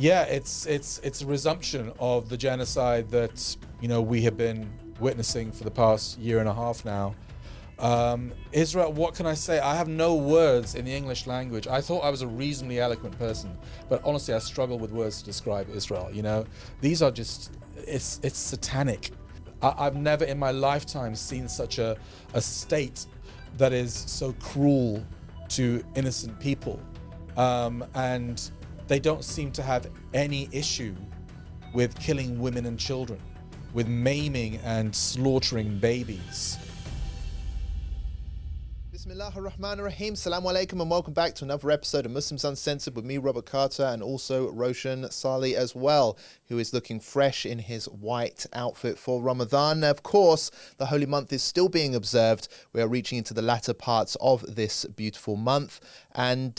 Yeah, it's a resumption of the genocide that we have been witnessing for the past year and a half now. Israel, what can I say? I have no words in the English language. I thought I was a reasonably eloquent person, but honestly, I struggle with words to describe Israel. These are just, it's satanic. I've never in my lifetime seen such a state that is so cruel to innocent people. And they don't seem to have any issue with killing women and children, with maiming and slaughtering babies. Bismillahir Rahmanir Rahim. Assalamu alaikum and welcome back to another episode of Muslims Uncensored with me, Robert Carter, and also Roshan Salih as well, who is looking fresh in his white outfit for Ramadan. Now, of course, the holy month is still being observed. We are reaching into the latter parts of this beautiful month. And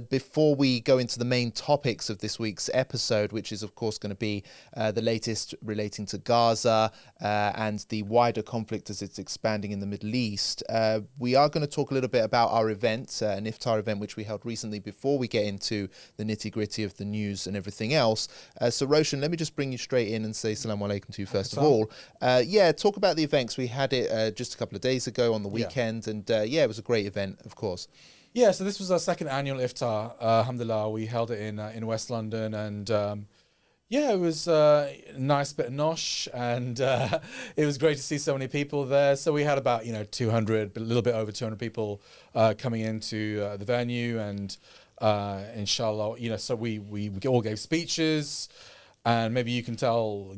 before we go into the main topics of this week's episode, which is, of course, going to be the latest relating to Gaza and the wider conflict as it's expanding in the Middle East, we are going to talk a little bit about our event, an Iftar event which we held recently before we get into the nitty-gritty of the news and everything else. So Roshan, let me just bring you straight in and say assalamu alaikum to you first of all. Talk about the events. We had it just a couple of days ago on the weekend, and it was a great event, of course. Yeah, so this was our second annual Iftar, alhamdulillah. We held it in West London, and it was a nice bit of nosh, and it was great to see so many people there. So we had about 200, a little bit over 200 people coming into the venue, and inshallah, so we all gave speeches, and maybe you can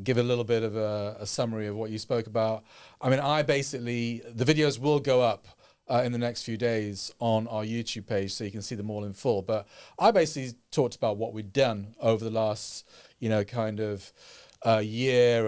give a little bit of a summary of what you spoke about. I mean, the videos will go up in the next few days on our YouTube page, so you can see them all in full. But I basically talked about what we'd done over the last, year,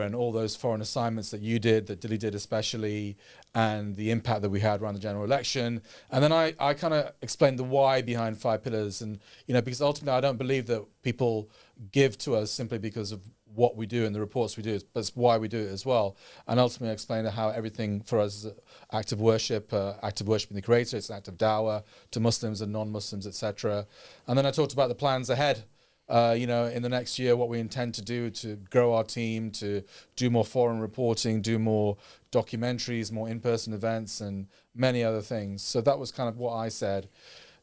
and all those foreign assignments that you did, that Dilly did especially, and the impact that we had around the general election. And then I kind of explained the why behind 5 pillars, and because ultimately I don't believe that people give to us simply because of what we do and the reports we do, but it's why we do it as well. And ultimately I explained how everything for us is an act of worship, act of worshiping the Creator. It's an act of dawah to Muslims and non-Muslims, etc. And then I talked about the plans ahead, in the next year, what we intend to do to grow our team, to do more foreign reporting, do more documentaries, more in-person events, and many other things. So that was kind of what I said.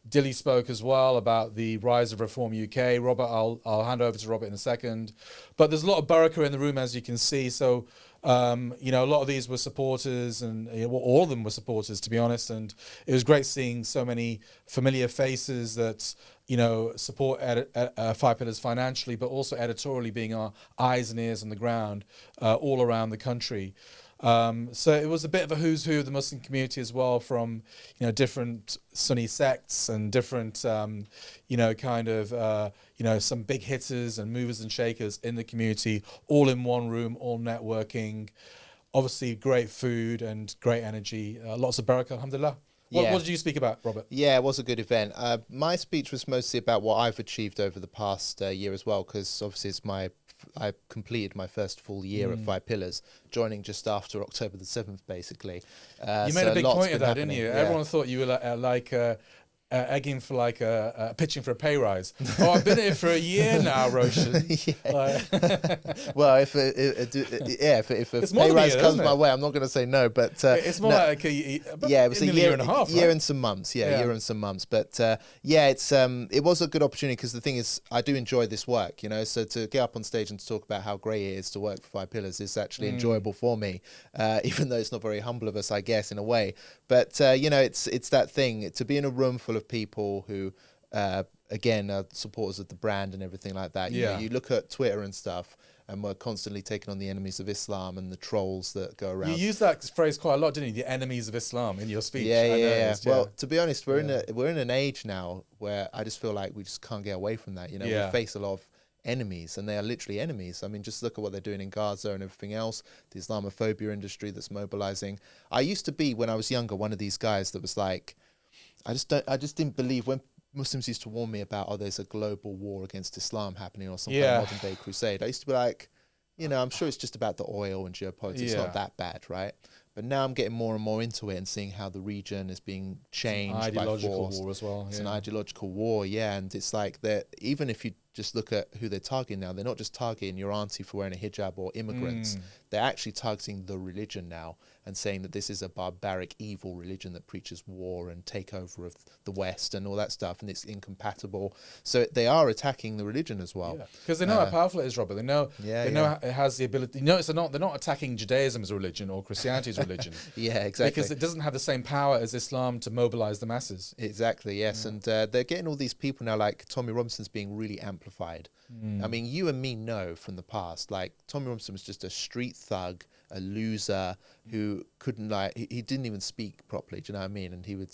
Dilly spoke as well about the rise of Reform UK. Robert, I'll hand over to Robert in a second. But there's a lot of barakah in the room, as you can see. So, a lot of these were supporters, and all of them were supporters, to be honest. And it was great seeing so many familiar faces that, support 5 Pillars financially, but also editorially, being our eyes and ears on the ground all around the country. So it was a bit of a who's who of the Muslim community as well, from different Sunni sects and different some big hitters and movers and shakers in the community, all in one room, all networking. Obviously great food and great energy, lots of barakah, alhamdulillah. What did you speak about, Robert? Yeah, it was a good event. My speech was mostly about what I've achieved over the past year as well, because obviously I completed my first full year at 5 Pillars, joining just after October the 7th, basically. You made a big point of that, didn't you? Yeah. Everyone thought you were egging for pitching for a pay rise. Oh, I've been here for a year now, Roshan. Well, if a pay rise comes my way, I'm not going to say no. But it's more like it was a year and a half, year and some months. Year and some months. But it was a good opportunity, because the thing is, I do enjoy this work. So to get up on stage and to talk about how great it is to work for 5 Pillars is actually enjoyable for me, even though it's not very humble of us, I guess, in a way. But it's that thing, to be in a room full of people who again are supporters of the brand and everything like that. You look at Twitter and stuff, and we're constantly taking on the enemies of Islam and the trolls that go around. You used that phrase quite a lot, didn't you? The enemies of Islam in your speech. Yeah. Well, to be honest, we're in an age now where I just feel like we just can't get away from that. We face a lot of enemies, and they are literally enemies. I mean, just look at what they're doing in Gaza and everything else, the Islamophobia industry that's mobilizing. I used to be, when I was younger, one of these guys that was like, I just didn't believe when Muslims used to warn me about, there's a global war against Islam happening, or some kind of modern day crusade. I used to be like, I'm sure it's just about the oil and geopolitics. It's not that bad, right? But now I'm getting more and more into it and seeing how the region is being changed by force. War as well. It's an ideological war, and it's like that. Even if you just look at who they're targeting now. They're not just targeting your auntie for wearing a hijab or immigrants. They're actually targeting the religion now and saying that this is a barbaric, evil religion that preaches war and takeover of the West and all that stuff, and it's incompatible. So they are attacking the religion as well. Because they know how powerful it is, Robert. They know it has the ability. Notice they're not attacking Judaism as a religion or Christianity as a religion. Yeah, exactly. Because it doesn't have the same power as Islam to mobilize the masses. Exactly, yes. And they're getting all these people now, like Tommy Robinson's being really amplified. I mean, you and me know from the past, like Tommy Robinson was just a street thug, a loser who couldn't, like, he didn't even speak properly, do you know what I mean? And he would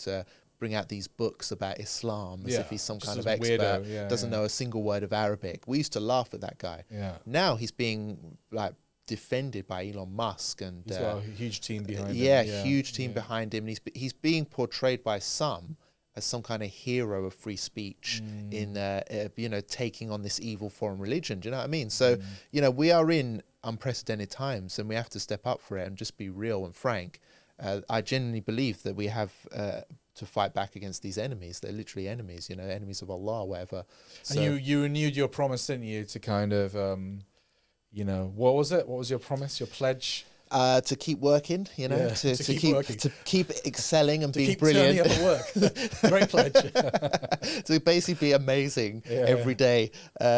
bring out these books about Islam as if he's some kind of expert, doesn't know a single word of Arabic. We used to laugh at that guy. Now he's being, like, defended by Elon Musk, and he's got a huge team behind him. Huge team behind him, and he's being portrayed by some as some kind of hero of free speech in taking on this evil foreign religion. Do you know what I mean? So we are in unprecedented times, and we have to step up for it and just be real and frank. I genuinely believe that we have to fight back against these enemies. They're literally enemies, enemies of Allah, or whatever. So, and you renewed your promise, didn't you, to kind of what was it? What was your promise, your pledge? To keep working, to keep excelling and being brilliant. To keep turning up at work. Great pledge. To basically be amazing every day.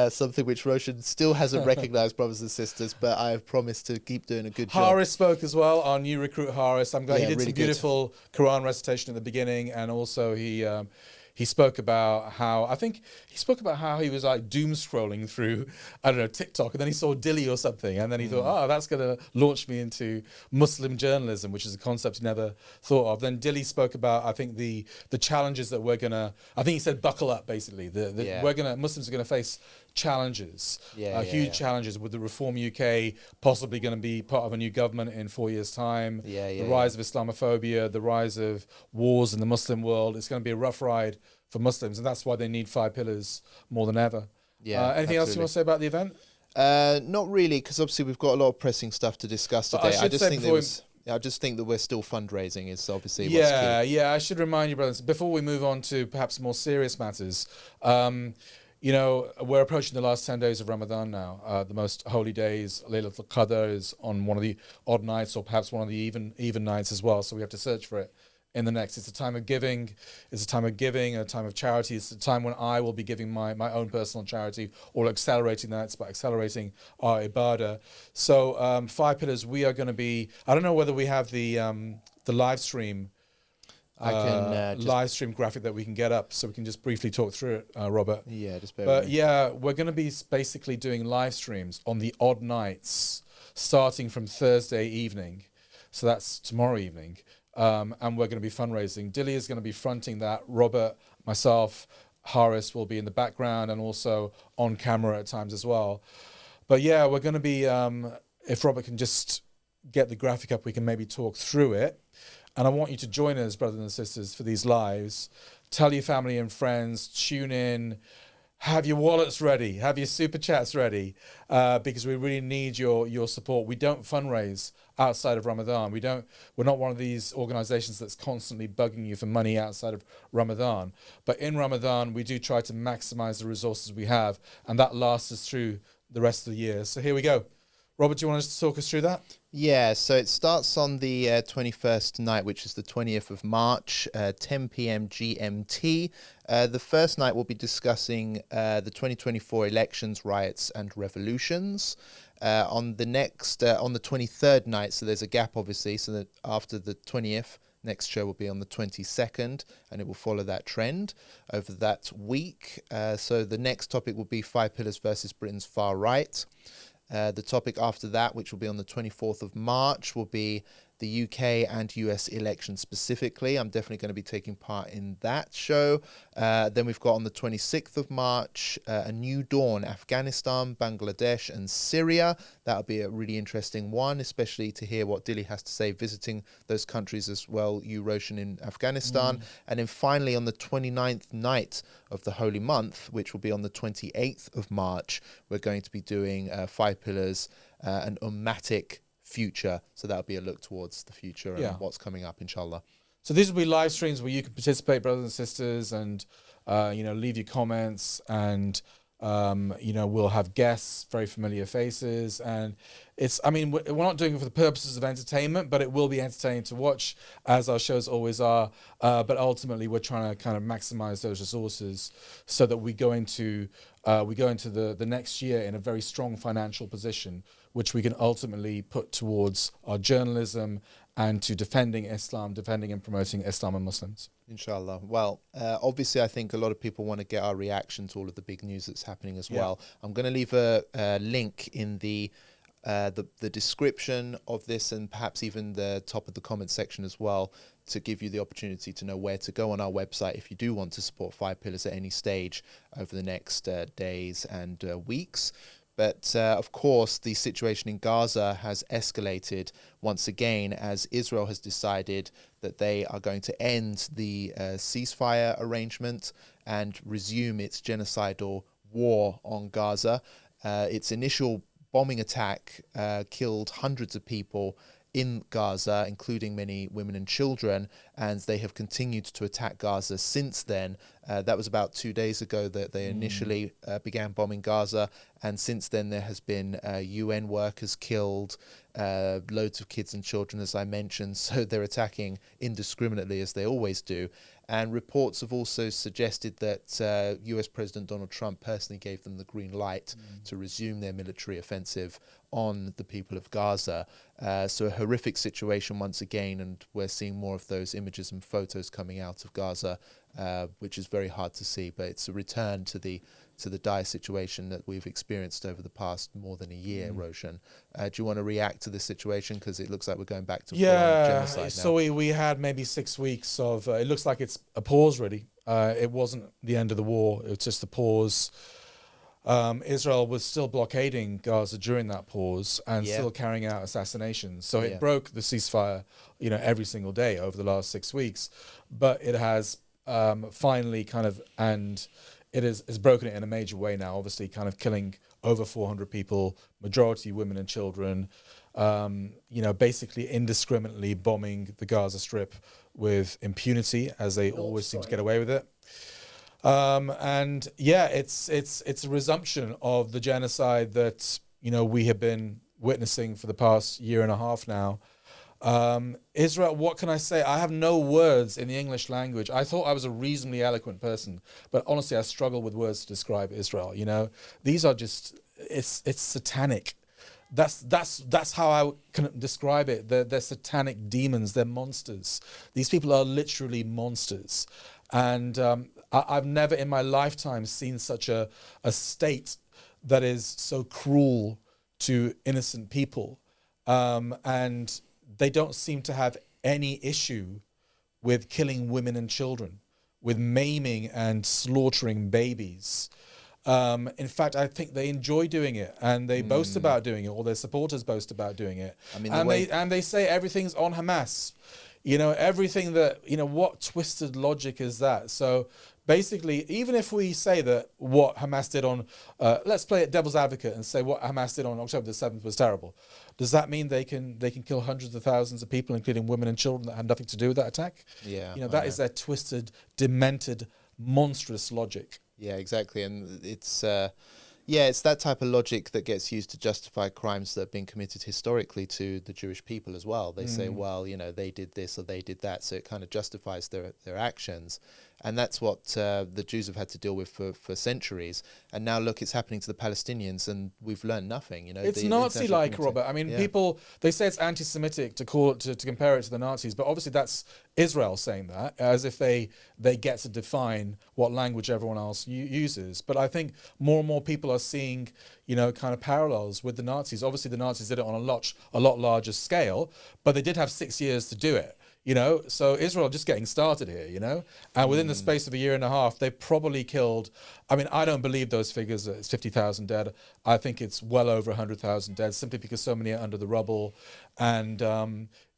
Something which Roshan still hasn't recognised, brothers and sisters, but I have promised to keep doing a good job. Haris spoke as well, our new recruit Haris. I'm glad he did really some beautiful Quran recitation at the beginning, and also he spoke about how he was like doom scrolling through, I don't know, TikTok, and then he saw Dilly or something, and then he thought, that's going to launch me into Muslim journalism, which is a concept he never thought of. Then Dilly spoke about, I think, the challenges that we're going to, I think he said buckle up, basically. Muslims are going to face challenges, huge challenges with the Reform UK possibly going to be part of a new government in 4 years' time, the rise of Islamophobia, the rise of wars in the Muslim world. It's going to be a rough ride for Muslims, and that's why they need 5 pillars more than ever. Anything else you want to say about the event? Not really, because obviously we've got a lot of pressing stuff to discuss today. I just think that we're still fundraising is obviously what's key. I should remind you, brothers, before we move on to perhaps more serious matters, we're approaching the last 10 days of Ramadan now. The most holy days, Laylatul Qadr, is on one of the odd nights, or perhaps one of the even nights as well. So we have to search for it in the next. It's a time of giving. It's a time of giving, a time of charity. It's a time when I will be giving my own personal charity, or accelerating that. It's about accelerating our ibadah. So 5 pillars, we are going to be, I don't know whether we have the live stream. I can live stream graphic that we can get up, so we can just briefly talk through it, Robert. Yeah, just bear with me. We're going to be basically doing live streams on the odd nights, starting from Thursday evening. So that's tomorrow evening. And we're going to be fundraising. Dilly is going to be fronting that. Robert, myself, Haris will be in the background and also on camera at times as well. But we're going to be, if Robert can just get the graphic up, we can maybe talk through it. And I want you to join us, brothers and sisters, for these lives. Tell your family and friends, tune in, have your wallets ready, have your super chats ready, because we really need your support. We don't fundraise outside of Ramadan. We're not one of these organizations that's constantly bugging you for money outside of Ramadan. But in Ramadan, we do try to maximize the resources we have, and that lasts us through the rest of the year. So here we go. Robert, do you want to talk us through that? Yeah, so it starts on the 21st night, which is the 20th of March, 10 p.m. GMT. The first night we'll be discussing the 2024 elections, riots and revolutions. On the 23rd night, so there's a gap obviously, so that after the 20th, next show will be on the 22nd, and it will follow that trend over that week. So the next topic will be 5 pillars versus Britain's far right. The topic after that, which will be on the 24th of March, will be the UK and US elections specifically. I'm definitely going to be taking part in that show. Then we've got on the 26th of March, A New Dawn, Afghanistan, Bangladesh and Syria. That'll be a really interesting one, especially to hear what Dilly has to say visiting those countries as well, you, Roshan, in Afghanistan. And then finally on the 29th night of the Holy Month, which will be on the 28th of March, we're going to be doing 5 pillars, an ummatic future. So that'll be a look towards the future and what's coming up, inshallah. So these will be live streams where you can participate, brothers and sisters, and leave your comments and We'll have guests, very familiar faces, and we're not doing it for the purposes of entertainment, but it will be entertaining to watch, as our shows always are. But ultimately, we're trying to kind of maximize those resources so that we go into the next year in a very strong financial position, which we can ultimately put towards our journalism and to defending Islam, defending and promoting Islam and Muslims. Inshallah. Well, obviously, I think a lot of people want to get our reaction to all of the big news that's happening as well. I'm going to leave a link in the description of this, and perhaps even the top of the comment section as well, to give you the opportunity to know where to go on our website if you do want to support Five Pillars at any stage over the next days and weeks. But of course, the situation in Gaza has escalated once again as Israel has decided that they are going to end the ceasefire arrangement and resume its genocidal war on Gaza. Its initial bombing attack killed hundreds of people in Gaza, including many women and children, and they have continued to attack Gaza since then. That was about 2 days ago that they initially began bombing Gaza, and since then there has been UN workers killed, loads of kids and children, as I mentioned, so they're attacking indiscriminately, as they always do. And reports have also suggested that US President Donald Trump personally gave them the green light to resume their military offensive on the people of Gaza. So a horrific situation once again, and we're seeing more of those images and photos coming out of Gaza, which is very hard to see, but it's a return to the dire situation that we've experienced over the past more than a year. Roshan, do you want to react to this situation, because it looks like we're going back to full-on genocide now? So we had maybe 6 weeks of it looks like it's a pause really. It wasn't the end of the war, it was just a pause. Israel was still blockading Gaza during that pause and still carrying out assassinations. So it broke the ceasefire, every single day over the last 6 weeks. But it has finally kind of, and it has broken it in a major way now, obviously kind of killing over 400 people, majority women and children, basically indiscriminately bombing the Gaza Strip with impunity, as they always seem to get away with it. It's a resumption of the genocide that we have been witnessing for the past year and a half now. Israel, what can I say? I have no words in the English language. I thought I was a reasonably eloquent person, but honestly, I struggle with words to describe Israel. These are just it's satanic. That's how I can describe it. They're satanic demons. They're monsters. These people are literally monsters. And I've never in my lifetime seen such a state that is so cruel to innocent people. And they don't seem to have any issue with killing women and children, with maiming and slaughtering babies. In fact, I think they enjoy doing it, and they boast about doing it, or their supporters boast about doing it. And they say everything's on Hamas. Everything that, what twisted logic is that? So basically, even if we say that what Hamas did on, let's play it devil's advocate and say what Hamas did on October the 7th was terrible. Does that mean they can kill hundreds of thousands of people, including women and children, that had nothing to do with that attack? Yeah. That is their twisted, demented, monstrous logic. Yeah, exactly. And it's that type of logic that gets used to justify crimes that have been committed historically to the Jewish people as well. They say, well, they did this or they did that, so it kind of justifies their actions. And that's what the Jews have had to deal with for centuries. And now, look, it's happening to the Palestinians, and we've learned nothing. It's Nazi-like, Robert. I mean, people, they say it's anti-Semitic to call it, to compare it to the Nazis, but obviously that's Israel saying that, as if they get to define what language everyone else uses. But I think more and more people are seeing, kind of parallels with the Nazis. Obviously, the Nazis did it on a lot larger scale, but they did have 6 years to do it. So Israel just getting started here, and within the space of a year and a half, they probably killed, I don't believe those figures, it's 50,000 dead. I think it's well over 100,000 dead, simply because so many are under the rubble. And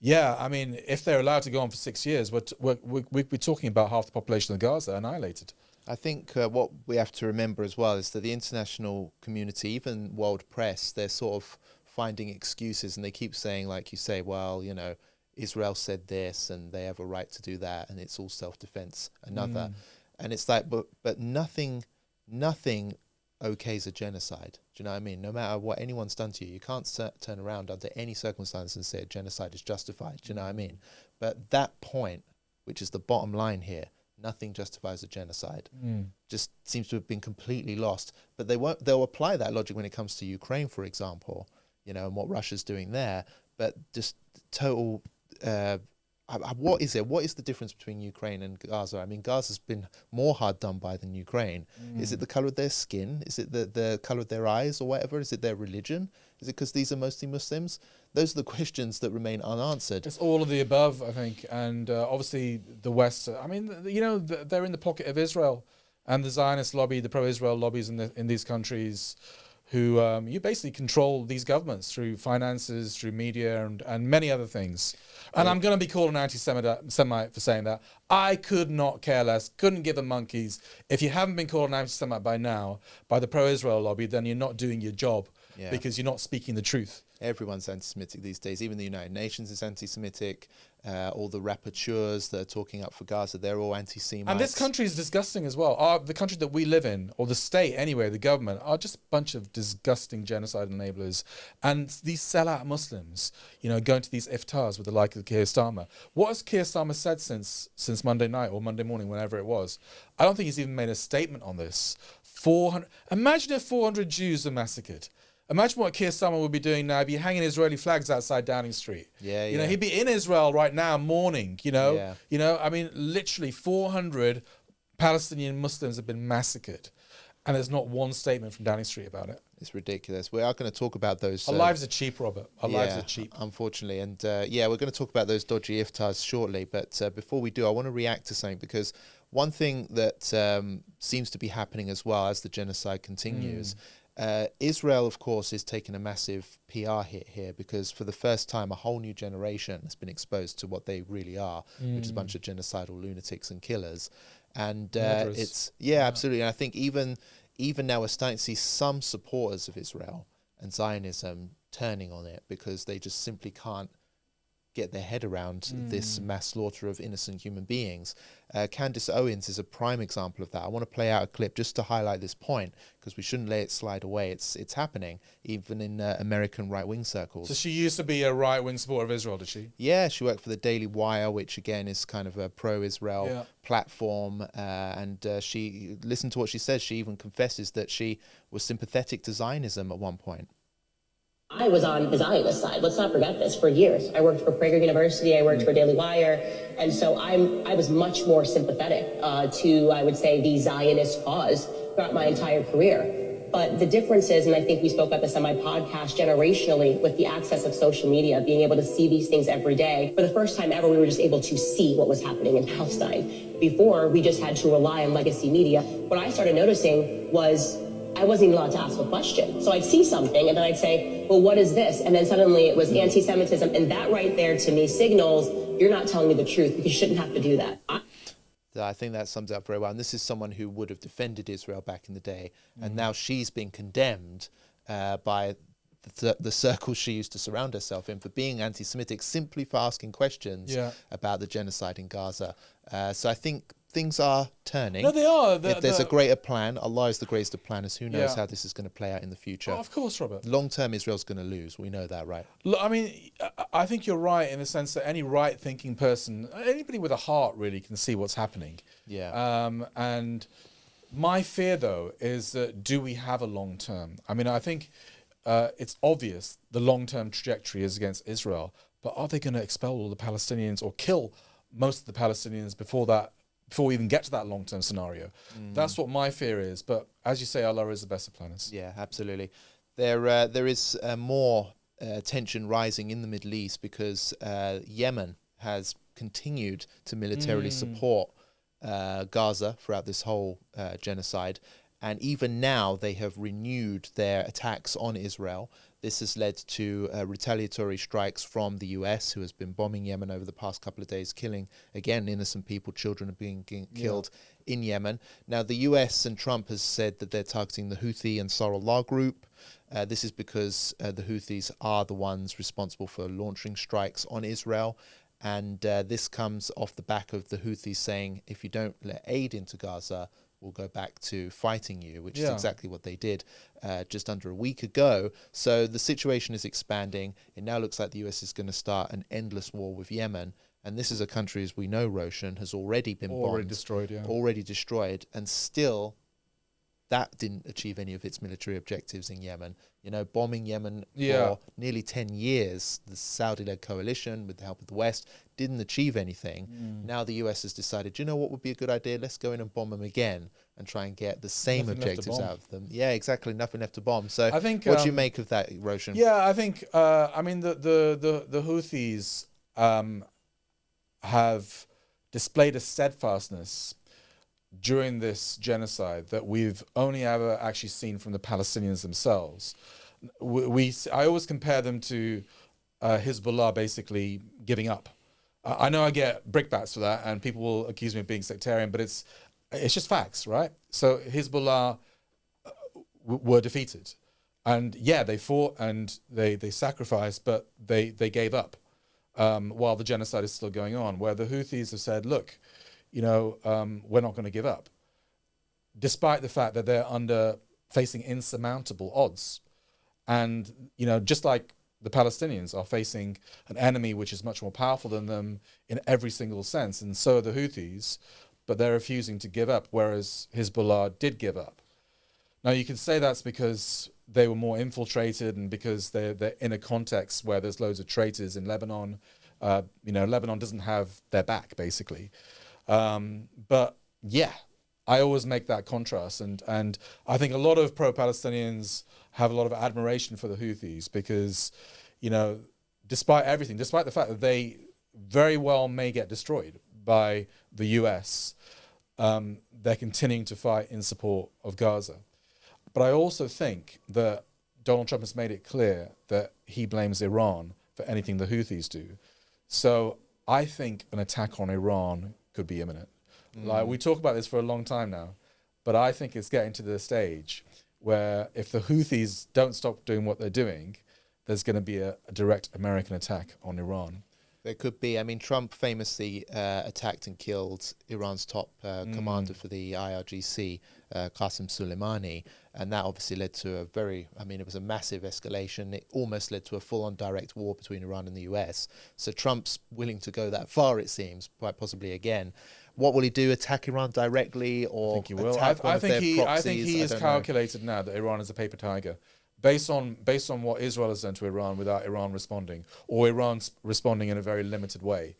if they're allowed to go on for 6 years, we're talking about half the population of Gaza annihilated. I think what we have to remember as well is that the international community, even world press, they're sort of finding excuses, and they keep saying, like you say, well, Israel said this and they have a right to do that, and it's all self-defense, another. And it's like, but nothing okays a genocide. Do you know what I mean? No matter what anyone's done to you, you can't turn around under any circumstance and say a genocide is justified. Do you know what I mean? But that point, which is the bottom line here, nothing justifies a genocide, just seems to have been completely lost. But they'll apply that logic when it comes to Ukraine, for example, you know, and what Russia's doing there. But just total, what is it? What is the difference between Ukraine and Gaza? I mean, Gaza's been more hard done by than Ukraine. Is it the color of their skin? Is it the color of their eyes or whatever? Is it their religion? Is it because these are mostly Muslims? Those are the questions that remain unanswered. It's all of the above, I think. And obviously the West, I mean, you know, they're in the pocket of Israel and the Zionist lobby, the pro-Israel lobbies in these countries who you basically control these governments through finances, through media and many other things. And I'm going to be called an anti-Semite for saying that. I could not care less, couldn't give a monkeys. If you haven't been called an anti-Semite by now, by the pro-Israel lobby, then you're not doing your job because you're not speaking the truth. Everyone's anti-Semitic these days. Even the United Nations is anti-Semitic. All the rapporteurs that are talking up for Gaza, they're all anti-Semites. And this country is disgusting as well. The country that we live in, or the state anyway, the government, are just a bunch of disgusting genocide enablers. And these sellout Muslims, you know, going to these iftars with the like of Keir Starmer. What has Keir Starmer said since Monday night or Monday morning, whenever it was? I don't think he's even made a statement on this. 400. Imagine if 400 Jews are massacred. Imagine what Keir Starmer would be doing now. He'd be hanging Israeli flags outside Downing Street. You know, he'd be in Israel right now mourning, you know. You know, I mean, literally 400 Palestinian Muslims have been massacred. And there's not one statement from Downing Street about it. It's ridiculous. We are going to talk about those. Our lives are cheap, Robert. Our lives are cheap. Unfortunately. And we're going to talk about those dodgy iftars shortly. But before we do, I want to react to something, because one thing that seems to be happening as well as the genocide continues, Israel, of course, is taking a massive PR hit here, because for the first time, a whole new generation has been exposed to what they really are, which is a bunch of genocidal lunatics and killers. And it's, absolutely. And I think even now we're starting to see some supporters of Israel and Zionism turning on it, because they just simply can't get their head around this mass slaughter of innocent human beings. Candace Owens is a prime example of that. I want to play out a clip just to highlight this point, because we shouldn't let it slide away. It's happening, even in American right-wing circles. So she used to be a right-wing supporter of Israel, did she? Yeah, she worked for the Daily Wire, which again is kind of a pro-Israel platform. And she, listen to what she says. She even confesses that she was sympathetic to Zionism at one point. I was on the Zionist side. Let's not forget this. For years, I worked for Prager University. I worked for Daily Wire, and so I was much more sympathetic to, I would say, the Zionist cause throughout my entire career. But the difference is, and I think we spoke about this on my podcast, generationally, with the access of social media, being able to see these things every day. For the first time ever, we were just able to see what was happening in Palestine. Before, we just had to rely on legacy media. What I started noticing was I wasn't even allowed to ask a question. So I'd see something and then I'd say, well, what is this? And then suddenly it was anti-Semitism. And that right there to me signals you're not telling me the truth, because you shouldn't have to do that. I think that sums it up very well. And this is someone who would have defended Israel back in the day. And now she's been condemned by the circles she used to surround herself in for being anti-Semitic, simply for asking questions about the genocide in Gaza. So I think things are turning. No, they are. There's a greater plan. Allah is the greatest of planners. Who knows how this is going to play out in the future? Oh, of course, Robert. Long term, Israel's going to lose. We know that, right? Look, I mean, I think you're right in the sense that any right-thinking person, anybody with a heart really can see what's happening. And my fear, though, is that do we have a long term? I mean, I think it's obvious the long-term trajectory is against Israel, but are they going to expel all the Palestinians or kill most of the Palestinians before we even get to that long-term scenario? That's what my fear is. But as you say, Allah is the best of planners. Yeah, absolutely. There is more tension rising in the Middle East, because Yemen has continued to militarily support Gaza throughout this whole genocide. And even now they have renewed their attacks on Israel. This has led to retaliatory strikes from the US, who has been bombing Yemen over the past couple of days, killing, again, innocent people. Children are being killed in Yemen. Now, the US and Trump has said that they're targeting the Houthi and Ansarullah group. This is because the Houthis are the ones responsible for launching strikes on Israel. And this comes off the back of the Houthis saying, if you don't let aid into Gaza, we'll go back to fighting you, which is exactly what they did just under a week ago. So the situation is expanding. It now looks like the US is going to start an endless war with Yemen. And this is a country, as we know, Roshan, has already been bombed, already destroyed, and still that didn't achieve any of its military objectives in Yemen. You know, bombing Yemen for nearly 10 years, the Saudi-led coalition, with the help of the West, didn't achieve anything. Now the US has decided, you know what would be a good idea? Let's go in and bomb them again and try and get the same objectives out of them. Yeah, exactly. Nothing left to bomb. So I think, what do you make of that, Roshan? Yeah, I think, I mean, the Houthis have displayed a steadfastness during this genocide that we've only ever actually seen from the Palestinians themselves. I always compare them to Hezbollah basically giving up. I know I get brickbats for that, and people will accuse me of being sectarian, but it's just facts, right? So Hezbollah were defeated, and yeah, they fought and they sacrificed, but they gave up while the genocide is still going on. Where the Houthis have said, look, you know, we're not going to give up, despite the fact that they're facing insurmountable odds. And, you know, just like the Palestinians are facing an enemy which is much more powerful than them in every single sense, and so are the Houthis, but they're refusing to give up, whereas Hezbollah did give up. Now, you can say that's because they were more infiltrated and because they're in a context where there's loads of traitors in Lebanon. You know, Lebanon doesn't have their back, basically. But yeah, I always make that contrast, and I think a lot of pro-Palestinians have a lot of admiration for the Houthis because, you know, despite everything, despite the fact that they very well may get destroyed by the US, they're continuing to fight in support of Gaza. But I also think that Donald Trump has made it clear that he blames Iran for anything the Houthis do. So I think an attack on Iran could be imminent. Like, we talk about this for a long time now, but I think it's getting to the stage where if the Houthis don't stop doing what they're doing, there's going to be a direct American attack on Iran. There could be. I mean, Trump famously attacked and killed Iran's top commander for the IRGC, Qasem Soleimani, and that obviously led to it was a massive escalation. It almost led to a full-on direct war between Iran and the US. So Trump's willing to go that far, it seems, quite possibly again. What will he do? Attack Iran directly, or I think he will. attack one of their proxies? I think he has calculated now that Iran is a paper tiger. Based on what Israel has done to Iran without Iran responding, or Iran's responding in a very limited way,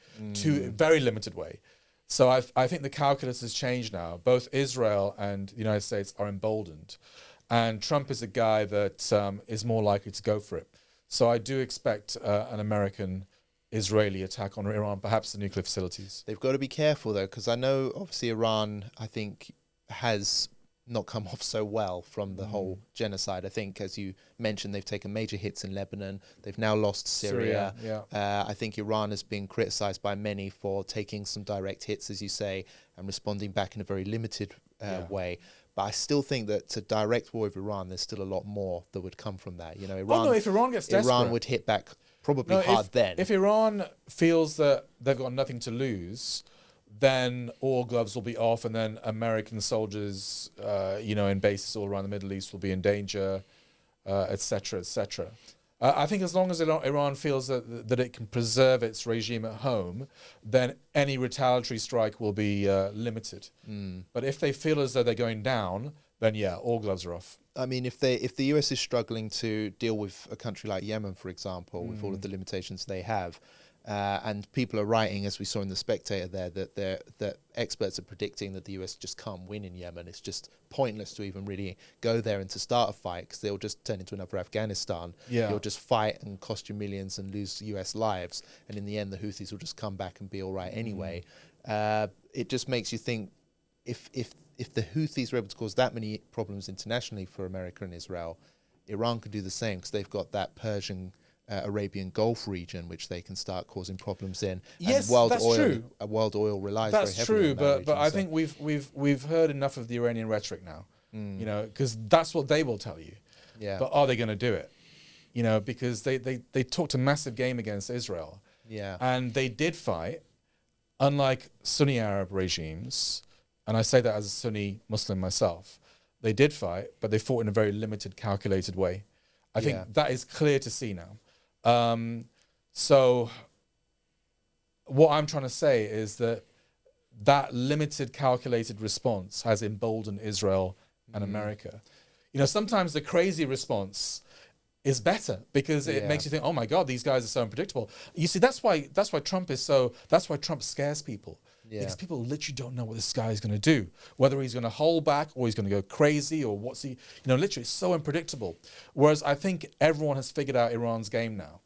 So I think the calculus has changed now. Both Israel and the United States are emboldened, and Trump is a guy that is more likely to go for it. So I do expect an American-Israeli attack on Iran, perhaps the nuclear facilities. They've got to be careful though, because I know obviously Iran, I think, has not come off so well from the whole genocide. I think, as you mentioned, they've taken major hits in Lebanon. They've now lost Syria. I think Iran has been criticized by many for taking some direct hits, as you say, and responding back in a very limited way. But I still think that to direct war with Iran, there's still a lot more that would come from that. You know, Iran, if Iran gets desperate, Iran would hit back probably hard then. If Iran feels that they've got nothing to lose, then all gloves will be off, and then American soldiers, in bases all around the Middle East will be in danger, et cetera, et cetera. I think as long as Iran feels that it can preserve its regime at home, then any retaliatory strike will be limited. But if they feel as though they're going down, then yeah, all gloves are off. I mean, if the US is struggling to deal with a country like Yemen, for example, with all of the limitations they have, and people are writing, as we saw in The Spectator there, that experts are predicting that the US just can't win in Yemen. It's just pointless to even really go there and to start a fight, because they'll just turn into another Afghanistan. You'll just fight and cost you millions and lose US lives. And in the end, the Houthis will just come back and be all right anyway. It just makes you think, if the Houthis were able to cause that many problems internationally for America and Israel, Iran could do the same, because they've got that Persian Arabian Gulf region, which they can start causing problems in. Yes, and that's true. World oil relies that's very heavily true, on that but region, I think we've heard enough of the Iranian rhetoric now. Because that's what they will tell you. But are they going to do it? Because they talked a massive game against Israel. And they did fight, unlike Sunni Arab regimes. and I say that as a Sunni Muslim myself, they did fight, but they fought in a very limited, calculated way. I think that is clear to see now. So what I'm trying to say is that that limited, calculated response has emboldened Israel and America. You know, sometimes the crazy response is better because it makes you think, oh my God, these guys are so unpredictable. You see, that's why Trump scares people. Yeah. Because people literally don't know what this guy is going to do, whether he's going to hold back or he's going to go crazy or what's he, literally it's so unpredictable. Whereas I think everyone has figured out Iran's game now.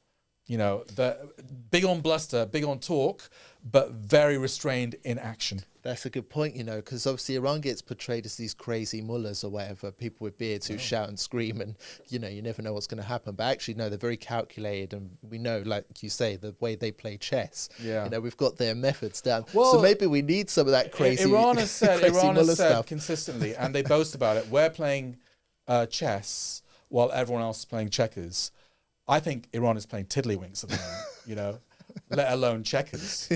Big on bluster, big on talk, but very restrained in action. That's a good point, because obviously Iran gets portrayed as these crazy mullahs or whatever, people with beards who shout and scream and, you never know what's going to happen. But actually, no, they're very calculated. And we know, like you say, the way they play chess. Yeah. We've got their methods down. Well, so maybe we need some of that crazy Iran has said stuff. Consistently, and they boast about it, we're playing chess while everyone else is playing checkers. I think Iran is playing tiddlywinks at the moment, let alone checkers.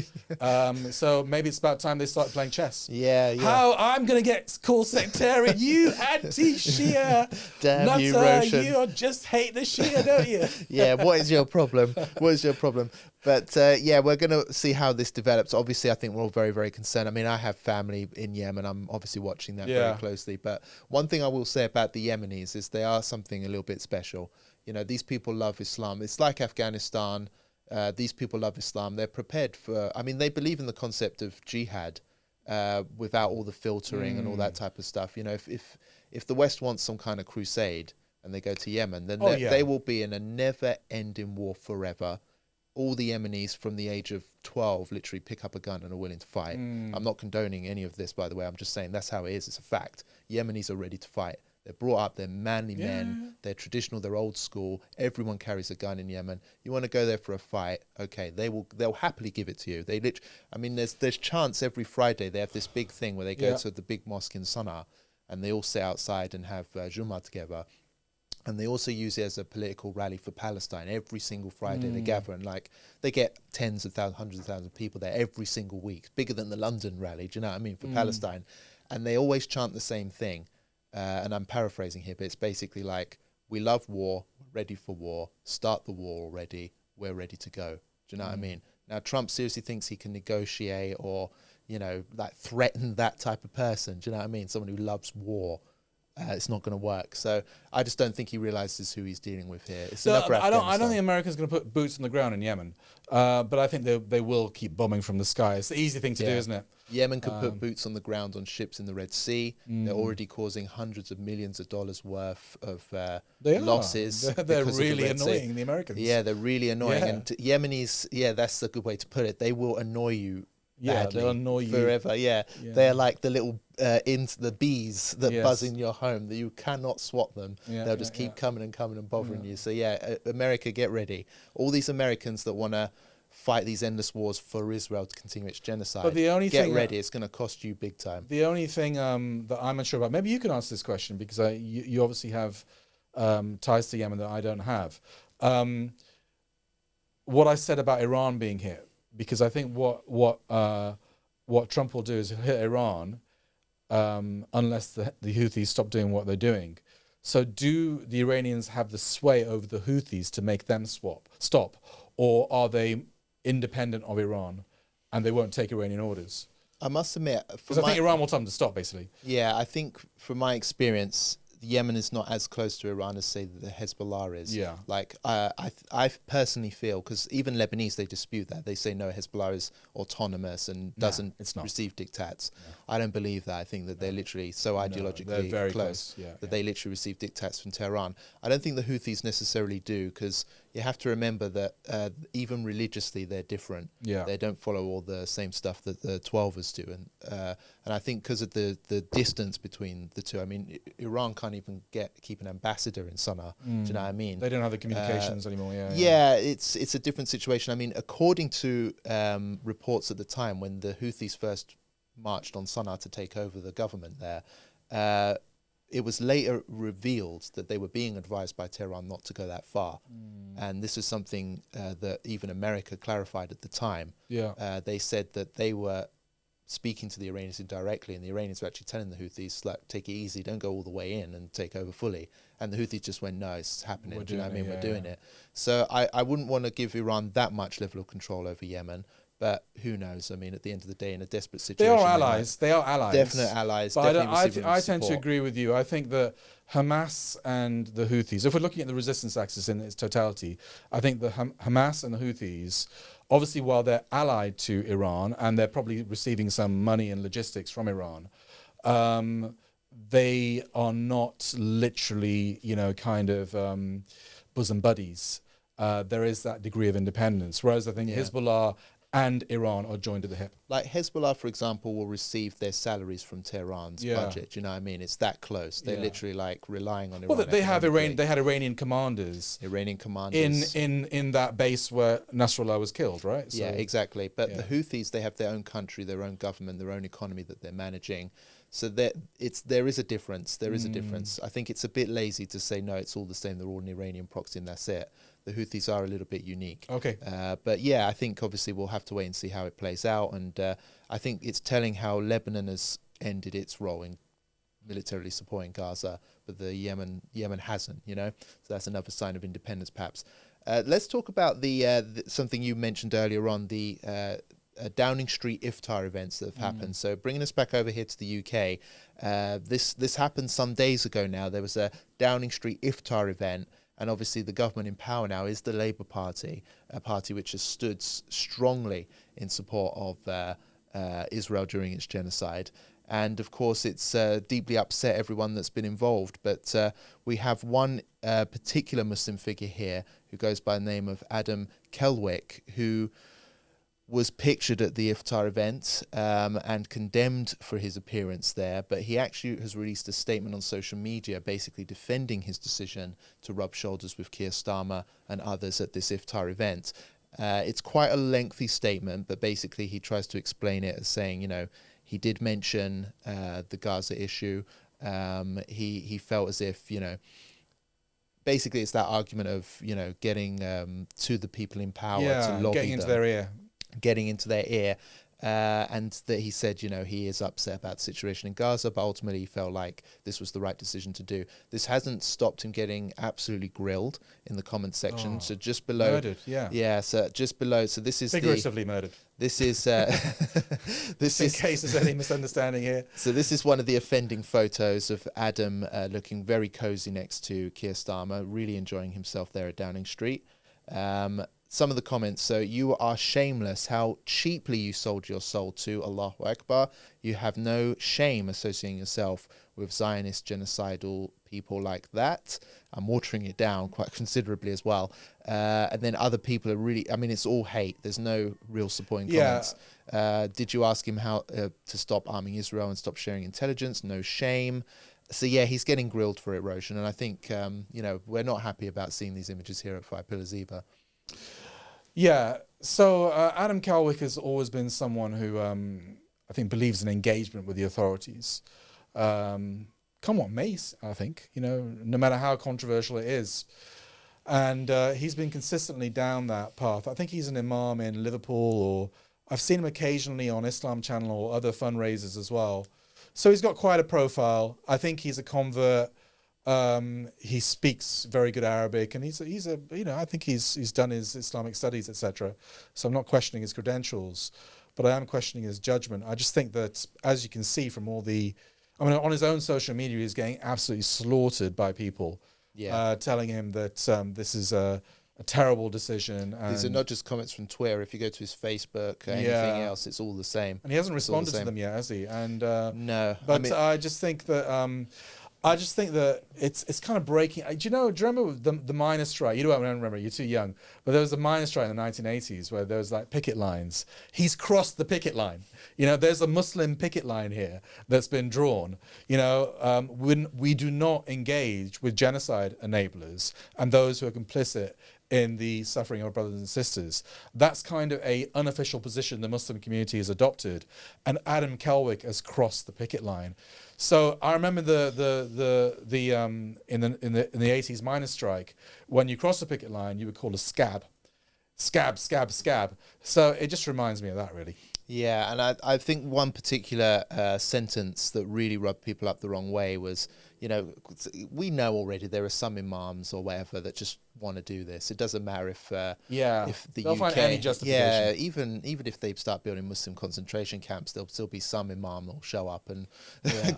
So maybe it's about time they start playing chess. Yeah. How I'm going to get called sectarian, you anti-Shia. Damn nutter, you, Roshan. You just hate the Shia, don't you? Yeah, what is your problem? But we're going to see how this develops. Obviously, I think we're all very, very concerned. I mean, I have family in Yemen. I'm obviously watching that very closely. But one thing I will say about the Yemenis is they are something a little bit special. These people love Islam. It's like Afghanistan. These people love Islam. They're prepared for, they believe in the concept of jihad without all the filtering and all that type of stuff. If the West wants some kind of crusade and they go to Yemen, then they will be in a never-ending war forever. All the Yemenis from the age of 12 literally pick up a gun and are willing to fight. I'm not condoning any of this, by the way. I'm just saying that's how it is. It's a fact. Yemenis are ready to fight. They're brought up, they're manly men, they're traditional, they're old school. Everyone carries a gun in Yemen. You want to go there for a fight, okay, they'll happily give it to you. There's chants every Friday. They have this big thing where they go to the big mosque in Sana'a and they all sit outside and have Jummah together. And they also use it as a political rally for Palestine. Every single Friday they gather and they get tens of thousands, hundreds of thousands of people there every single week. Bigger than the London rally, do you know what I mean, for Palestine. And they always chant the same thing. And I'm paraphrasing here, but it's basically like, we love war, we're ready for war, start the war already, we're ready to go. Do you know what I mean? Now, Trump seriously thinks he can negotiate or, threaten that type of person. Do you know what I mean? Someone who loves war. It's not going to work. So I just don't think he realizes who he's dealing with here. It's another I don't think America's going to put boots on the ground in Yemen, but I think they will keep bombing from the sky. It's the easy thing to do, isn't it? Yemen could put boots on the ground on ships in the Red Sea. They're already causing hundreds of millions of dollars worth of losses. They're really annoying, the Americans. Yeah, they're really annoying. And Yemenis, that's a good way to put it. They will annoy you. Badly, they'll annoy you forever. They're like the little the bees that buzz in your home that you cannot swat them. They'll just keep coming and bothering you. So America, get ready. All these Americans that want to fight these endless wars for Israel to continue its genocide. But the only get ready. It's going to cost you big time. The only thing that I'm unsure about, maybe you can answer this question because you obviously have ties to Yemen that I don't have. What I said about Iran being hit. Because I think what Trump will do is hit Iran unless the Houthis stop doing what they're doing. So do the Iranians have the sway over the Houthis to make them stop? Or are they independent of Iran and they won't take Iranian orders? I must admit... Because I think Iran will tell them to stop, basically. Yeah, I think from my experience... Yemen is not as close to Iran as, say, the Hezbollah is. Yeah. I personally feel, because even Lebanese, they dispute that. They say, no, Hezbollah is autonomous and doesn't receive diktats. Yeah. I don't believe that. I think that they're literally so ideologically very close that they literally receive diktats from Tehran. I don't think the Houthis necessarily do, because you have to remember that even religiously, they're different. Yeah. They don't follow all the same stuff that the Twelvers do. And I think because of the distance between the two, I mean, Iran can't even keep an ambassador in Sana'a. Do you know what I mean? They don't have the communications anymore. It's a different situation. I mean, according to reports at the time when the Houthis first marched on Sana'a to take over the government there, it was later revealed that they were being advised by Tehran not to go that far. And this is something that even America clarified at the time. They said that they were speaking to the Iranians indirectly, and the Iranians were actually telling the Houthis, like, take it easy, don't go all the way in and take over fully. And the Houthis just went, no, it's happening. Do you know what I mean? We're doing it. So I wouldn't want to give Iran that much level of control over Yemen. But who knows? I mean, at the end of the day, in a desperate situation, they are allies. They are allies. Definite allies. But I tend to agree with you. I think that Hamas and the Houthis, if we're looking at the resistance axis in its totality, I think the Hamas and the Houthis, obviously, while they're allied to Iran and they're probably receiving some money and logistics from Iran, they are not literally, kind of bosom buddies. There is that degree of independence. Whereas I think Hezbollah and Iran are joined at the hip. Like Hezbollah, for example, will receive their salaries from Tehran's budget. Do you know what I mean? It's that close. They're literally like relying on Iran. Well, they have They had Iranian commanders. In that base where Nasrallah was killed, right? So, yeah, exactly. But the Houthis, they have their own country, their own government, their own economy that they're managing. So there is a difference. There is a difference. I think it's a bit lazy to say, no, it's all the same. They're all an Iranian proxy and that's it. The Houthis are a little bit unique. Okay. But yeah, I think obviously we'll have to wait and see how it plays out. And I think it's telling how Lebanon has ended its role in militarily supporting Gaza, but the Yemen hasn't, So that's another sign of independence, perhaps. Let's talk about the something you mentioned earlier on, the Downing Street Iftar events that have happened. So bringing us back over here to the UK, this happened some days ago now. There was a Downing Street Iftar event, and obviously the government in power now is the Labour Party, a party which has stood strongly in support of Israel during its genocide. And of course, it's deeply upset everyone that's been involved. But we have one particular Muslim figure here who goes by the name of Adam Kelwick, who was pictured at the Iftar event and condemned for his appearance there, but he actually has released a statement on social media basically defending his decision to rub shoulders with Keir Starmer and others at this Iftar event. It's quite a lengthy statement, but basically he tries to explain it as saying, he did mention the Gaza issue. He felt as if, basically it's that argument of, getting to the people in power to lobby getting into their ear. Getting into their ear, and that he said, he is upset about the situation in Gaza, but ultimately he felt like this was the right decision to do. This hasn't stopped him getting absolutely grilled in the comments section. So just below, murdered, so just below. So this is figuratively murdered. This is this in is case there's any misunderstanding here. So this is one of the offending photos of Adam looking very cozy next to Keir Starmer, really enjoying himself there at Downing Street. Some of the comments. So, you are shameless. How cheaply you sold your soul to Allahu Akbar. You have no shame associating yourself with Zionist genocidal people like that. I'm watering it down quite considerably as well. And then other people are really, it's all hate. There's no real supporting comments. Did you ask him how to stop arming Israel and stop sharing intelligence? No shame. So yeah, he's getting grilled for it, Roshan. And I think, we're not happy about seeing these images here at Five Pillars either. Yeah, so Adam Kelwick has always been someone who I think believes in engagement with the authorities. Come what may, I think, no matter how controversial it is. And he's been consistently down that path. I think he's an imam in Liverpool, or I've seen him occasionally on Islam Channel or other fundraisers as well. So he's got quite a profile. I think he's a convert. He speaks very good Arabic, and he's a I think he's done his Islamic studies, etc. So I'm not questioning his credentials, but I am questioning his judgment. I just think that, as you can see from all on his own social media, he's getting absolutely slaughtered by people, telling him that this is a terrible decision. And these are not just comments from Twitter. If you go to his Facebook, anything else, it's all the same. And he hasn't responded to them yet, has he? And no, but I just think that. It's kind of breaking. Do you remember the miners' strike? You don't remember, you're too young. But there was a miners' strike in the 1980s where there was like picket lines. He's crossed the picket line. There's a Muslim picket line here that's been drawn. When we do not engage with genocide enablers and those who are complicit in the suffering of our brothers and sisters. That's kind of a unofficial position the Muslim community has adopted, and Adam Kelwick has crossed the picket line. So I remember in the 80s miners' strike, when you cross the picket line, you were called a scab. Scab. So it just reminds me of that, really. Yeah, and I think one particular sentence that really rubbed people up the wrong way was, you know, we know already there are some imams or whatever that just want to do this. It doesn't matter if the they'll UK, find any justification. even if they start building Muslim concentration camps, there'll still be some imam that'll show up and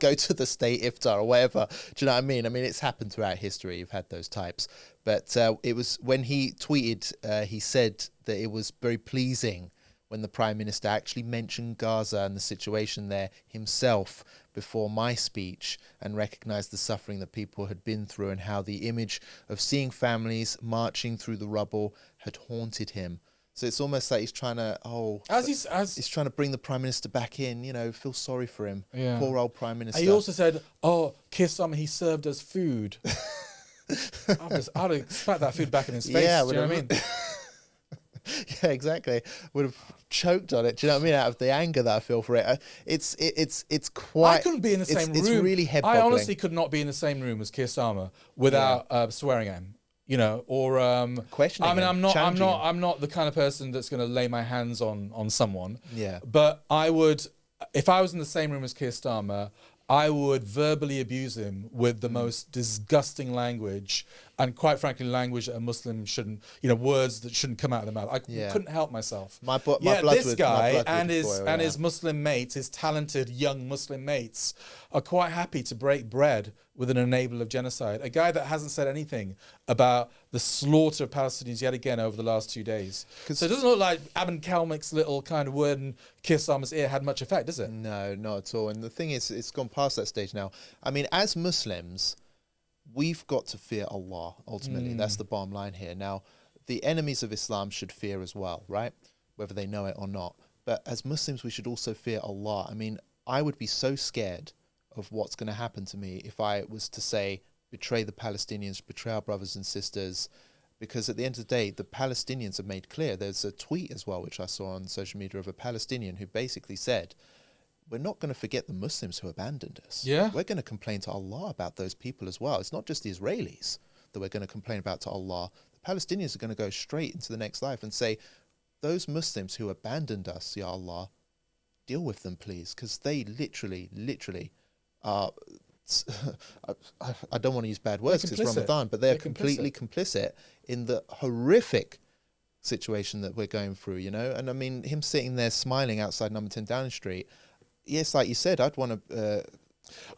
go to the state iftar or whatever. Do you know what I mean? I mean, it's happened throughout history. You've had those types, but it was when he tweeted, he said that it was very pleasing when the Prime Minister actually mentioned Gaza and the situation there himself before my speech and recognised the suffering that people had been through and how the image of seeing families marching through the rubble had haunted him. So it's almost like he's trying to, he's trying to bring the Prime Minister back in, you know, feel sorry for him. Yeah. Poor old Prime Minister. He also said, Keir Starmer, he served us food. I'd expect that food back in his face. Yeah, do you know what I mean? Yeah, exactly. Would have choked on it. Do you know what I mean? Out of the anger that I feel for it, it's quite. I couldn't be in the same room. It's really head-boggling. I honestly could not be in the same room as Keir Starmer without swearing at him. You know, or questioning. I mean, I'm not the kind of person that's going to lay my hands on someone. Yeah. But I would, if I was in the same room as Keir Starmer, I would verbally abuse him with the most disgusting language, and quite frankly, language that a Muslim shouldn't, you know, words that shouldn't come out of the mouth. I couldn't help myself. This guy and his Muslim mates, his talented young Muslim mates, are quite happy to break bread with an enabler of genocide. A guy that hasn't said anything about the slaughter of Palestinians yet again over the last 2 days. So it doesn't look like Aben Kalmik's little kind of word in Keir Starmer's ear had much effect, does it? No, not at all. And the thing is, it's gone past that stage now. I mean, as Muslims, we've got to fear Allah, ultimately. That's the bottom line here. Now, the enemies of Islam should fear as well, right? Whether they know it or not. But as Muslims, we should also fear Allah. I mean, I would be so scared of what's going to happen to me if I was to say, betray the Palestinians, betray our brothers and sisters, because at the end of the day, the Palestinians have made clear. There's a tweet as well, which I saw on social media, of a Palestinian who basically said, we're not going to forget the Muslims who abandoned us. Yeah. We're going to complain to Allah about those people as well. It's not just the Israelis that we're going to complain about to Allah. The Palestinians are going to go straight into the next life and say, those Muslims who abandoned us, Ya Allah, deal with them, please, because they literally are, I don't want to use bad words because it's Ramadan, but they're completely complicit in the horrific situation that we're going through, you know? And I mean, him sitting there smiling outside Np.10 Downing Street, yes, like you said, I'd want to...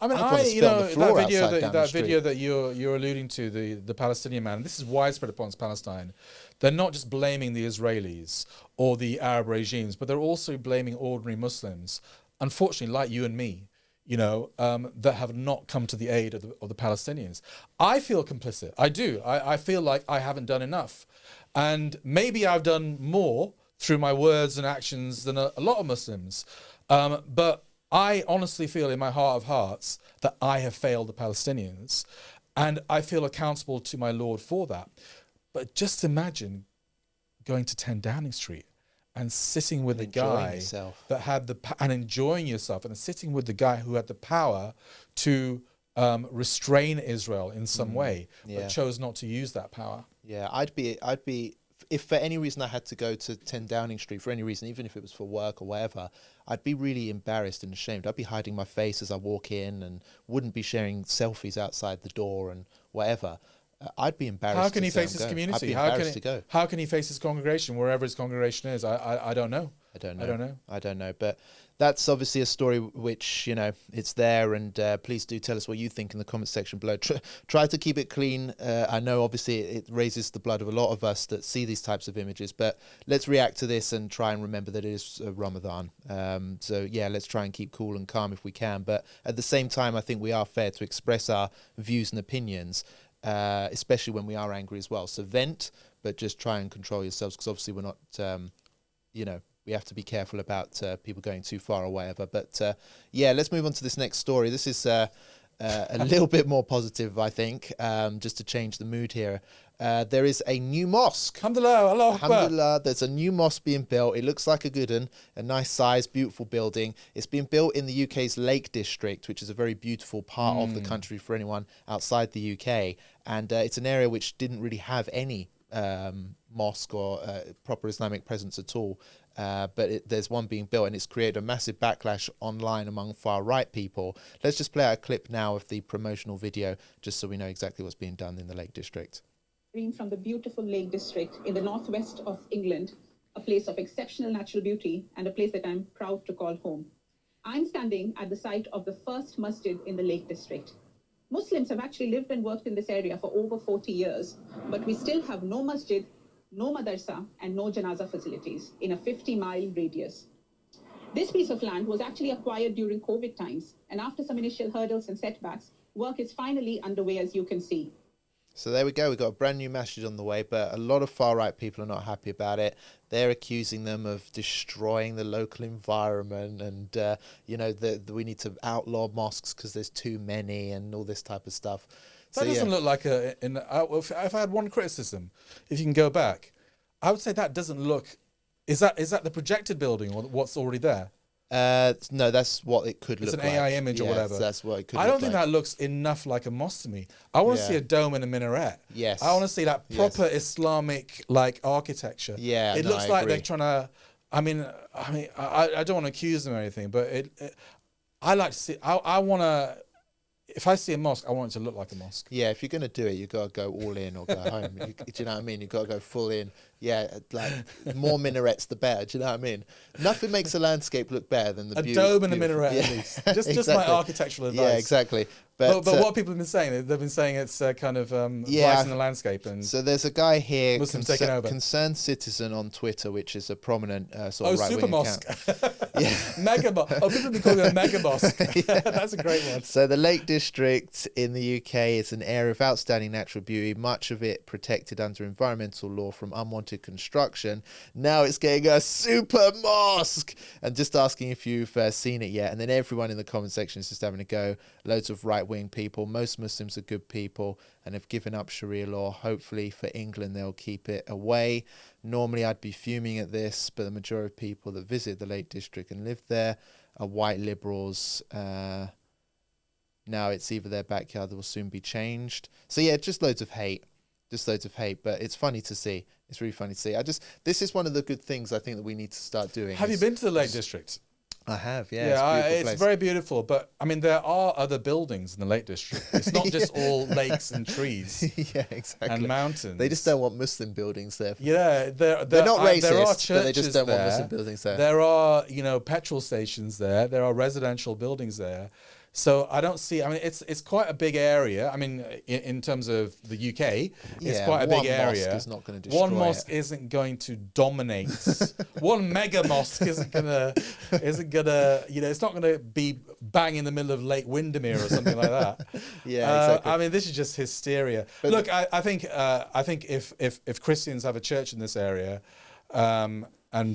that video that you're alluding to, the Palestinian man, this is widespread upon Palestine. They're not just blaming the Israelis or the Arab regimes, but they're also blaming ordinary Muslims, unfortunately, like you and me, you know, that have not come to the aid of the Palestinians. I feel complicit. I do. I feel like I haven't done enough. And maybe I've done more through my words and actions than a lot of Muslims. But I honestly feel in my heart of hearts that I have failed the Palestinians, and I feel accountable to my Lord for that. But just imagine going to 10 Downing Street and sitting with the guy that had and enjoying yourself, and sitting with the guy who had the power to restrain Israel in some way, but chose not to use that power. Yeah, I'd be, if for any reason I had to go to 10 Downing Street, for any reason, even if it was for work or whatever, I'd be really embarrassed and ashamed. I'd be hiding my face as I walk in and wouldn't be sharing selfies outside the door and whatever. I'd be embarrassed. How can he face his community? I'd be embarrassed to go. How can he face his congregation, wherever his congregation is? I don't know. I don't know. But that's obviously a story which, you know, it's there. And please do tell us what you think in the comment section below. Try to keep it clean. I know, obviously, it raises the blood of a lot of us that see these types of images. But let's react to this and try and remember that it is Ramadan. So, yeah, let's try and keep cool and calm if we can. But at the same time, I think we are fair to express our views and opinions, especially when we are angry as well. So vent, but just try and control yourselves, because obviously we're not, you know, we have to be careful about people going too far or whatever. But yeah, let's move on to this next story. This is a little bit more positive, I think, just to change the mood here. There is a new mosque. Alhamdulillah, Allah Akbar. Alhamdulillah, there's a new mosque being built. It looks like a good one, a nice size, beautiful building. It's being built in the UK's Lake District, which is a very beautiful part of the country for anyone outside the UK. And it's an area which didn't really have any mosque or proper Islamic presence at all. But there's one being built, and it's created a massive backlash online among far-right people. Let's just play out a clip now of the promotional video, just so we know exactly what's being done in the Lake District. From the beautiful Lake District in the northwest of England, a place of exceptional natural beauty and a place that I'm proud to call home. I'm standing at the site of the first masjid in the Lake District. Muslims have actually lived and worked in this area for over 40 years, but we still have no masjid, no madrasa, and no janaza facilities in a 50-mile radius. This piece of land was actually acquired during COVID times, and after some initial hurdles and setbacks, work is finally underway, as you can see. So there we go. We've got a brand new masjid on the way, but a lot of far-right people are not happy about it. They're accusing them of destroying the local environment and, you know, we need to outlaw mosques because there's too many and all this type of stuff. That doesn't look like if I had one criticism, if you can go back, I would say that doesn't look... Is that the projected building or what's already there? No, that's what it could look like. It's an AI image or whatever. That's what it could I look don't think like. that looks enough like a mosque to me. I want to see a dome and a minaret. Yes. I want to see that proper Islamic like architecture. Yeah, it looks like they're trying to... I don't want to accuse them or anything, but I like to see... I want to... If I see a mosque, I want it to look like a mosque. Yeah, if you're going to do it, you've got to go all in or go home. Do you know what I mean? You've got to go full in. Yeah, like more minarets, the better. Do you know what I mean? Nothing makes a landscape look better than the beauty. A dome and a minaret, at least. Just my architectural advice. Yeah, exactly. But what people have been saying, they've been saying it's kind of right in the landscape. And so there's a guy here, Concerned Citizen on Twitter, which is a prominent sort of right-wing super mosque. Yeah. Mega mosque. Oh, people have been calling it a mega mosque. That's a great one. So the Lake District in the UK is an area of outstanding natural beauty, much of it protected under environmental law from unwanted construction. Now it's getting a super mosque. And just asking if you've seen it yet. And then everyone in the comment section is just having a go. Loads of right-wing people. Most Muslims are good people and have given up Sharia law. Hopefully for England they'll keep it away. Normally I'd be fuming at this, but the majority of people that visit the Lake District and live there are white liberals. Now it's either their backyard that will soon be changed. So yeah, just loads of hate. But it's funny to see. It's really funny to see. This is one of the good things I think that we need to start doing. Have you been to the Lake District? I have, yeah. It's very beautiful. But I mean, there are other buildings in the Lake District. It's not just all lakes and trees. Yeah, exactly. And mountains. They just don't want Muslim buildings there. Yeah, they're not racist, there are churches but they just don't there. want Muslim buildings there. There are, petrol stations there. There are residential buildings there. So I don't see. I mean, it's quite a big area. I mean, in terms of the UK, it's quite a big area. One mosque is not going to destroy One mosque isn't going to dominate. One mega mosque isn't gonna. It's not gonna be bang in the middle of Lake Windermere or something like that. Yeah, exactly. I mean, this is just hysteria. But look, I think if Christians have a church in this area, and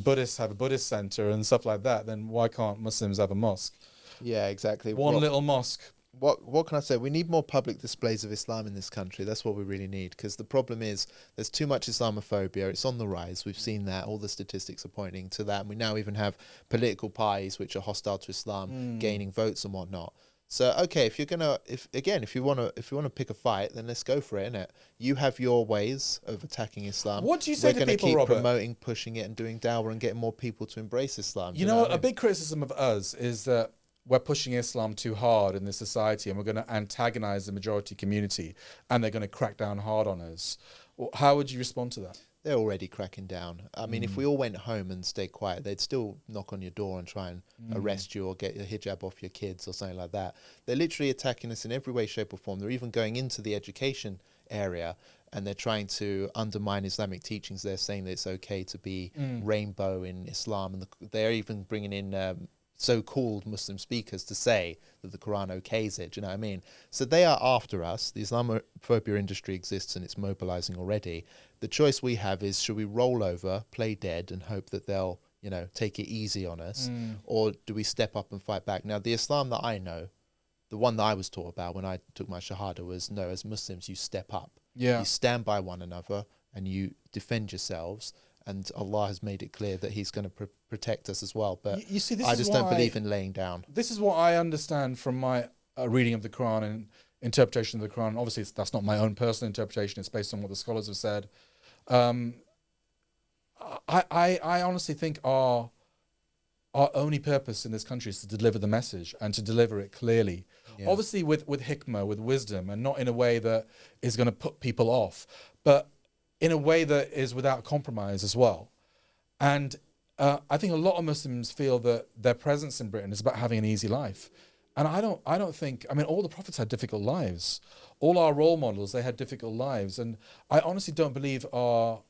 Buddhists have a Buddhist center and stuff like that, then why can't Muslims have a mosque? Yeah, exactly. One little mosque. What can I say? We need more public displays of Islam in this country. That's what we really need. Because the problem is there's too much Islamophobia. It's on the rise. We've seen that. All the statistics are pointing to that. And we now even have political parties which are hostile to Islam gaining votes and whatnot. So okay, if you want to pick a fight, then let's go for it, innit? You have your ways of attacking Islam. What do you say to people, keep Robert? Promoting, pushing it, and doing dawah and getting more people to embrace Islam. You know, a big criticism of us is that we're pushing Islam too hard in this society and we're going to antagonize the majority community and they're going to crack down hard on us. How would you respond to that? They're already cracking down. I mean, if we all went home and stayed quiet, they'd still knock on your door and try and arrest you or get your hijab off your kids or something like that. They're literally attacking us in every way, shape or form. They're even going into the education area and they're trying to undermine Islamic teachings. They're saying that it's okay to be rainbow in Islam. And they're even bringing in so-called Muslim speakers to say that the Quran okays it. Do you know what I mean? So they are after us. The Islamophobia industry exists and it's mobilizing already. The choice we have is, should we roll over, play dead and hope that they'll, take it easy on us? Or do we step up and fight back? Now, the Islam that I know, the one that I was taught about when I took my Shahada was, no, as Muslims, you step up. Yeah. You stand by one another and you defend yourselves. And Allah has made it clear that He's going to protect us as well. But you see, I just don't believe in laying down. This is what I understand from my reading of the Quran and interpretation of the Quran. Obviously, that's not my own personal interpretation. It's based on what the scholars have said. I honestly think our only purpose in this country is to deliver the message and to deliver it clearly. Yeah. Obviously with hikmah, with wisdom, and not in a way that is going to put people off, but in a way that is without compromise as well. And I think a lot of Muslims feel that their presence in Britain is about having an easy life. And I don't think, I mean, all the prophets had difficult lives. All our role models, they had difficult lives. And I honestly don't believe our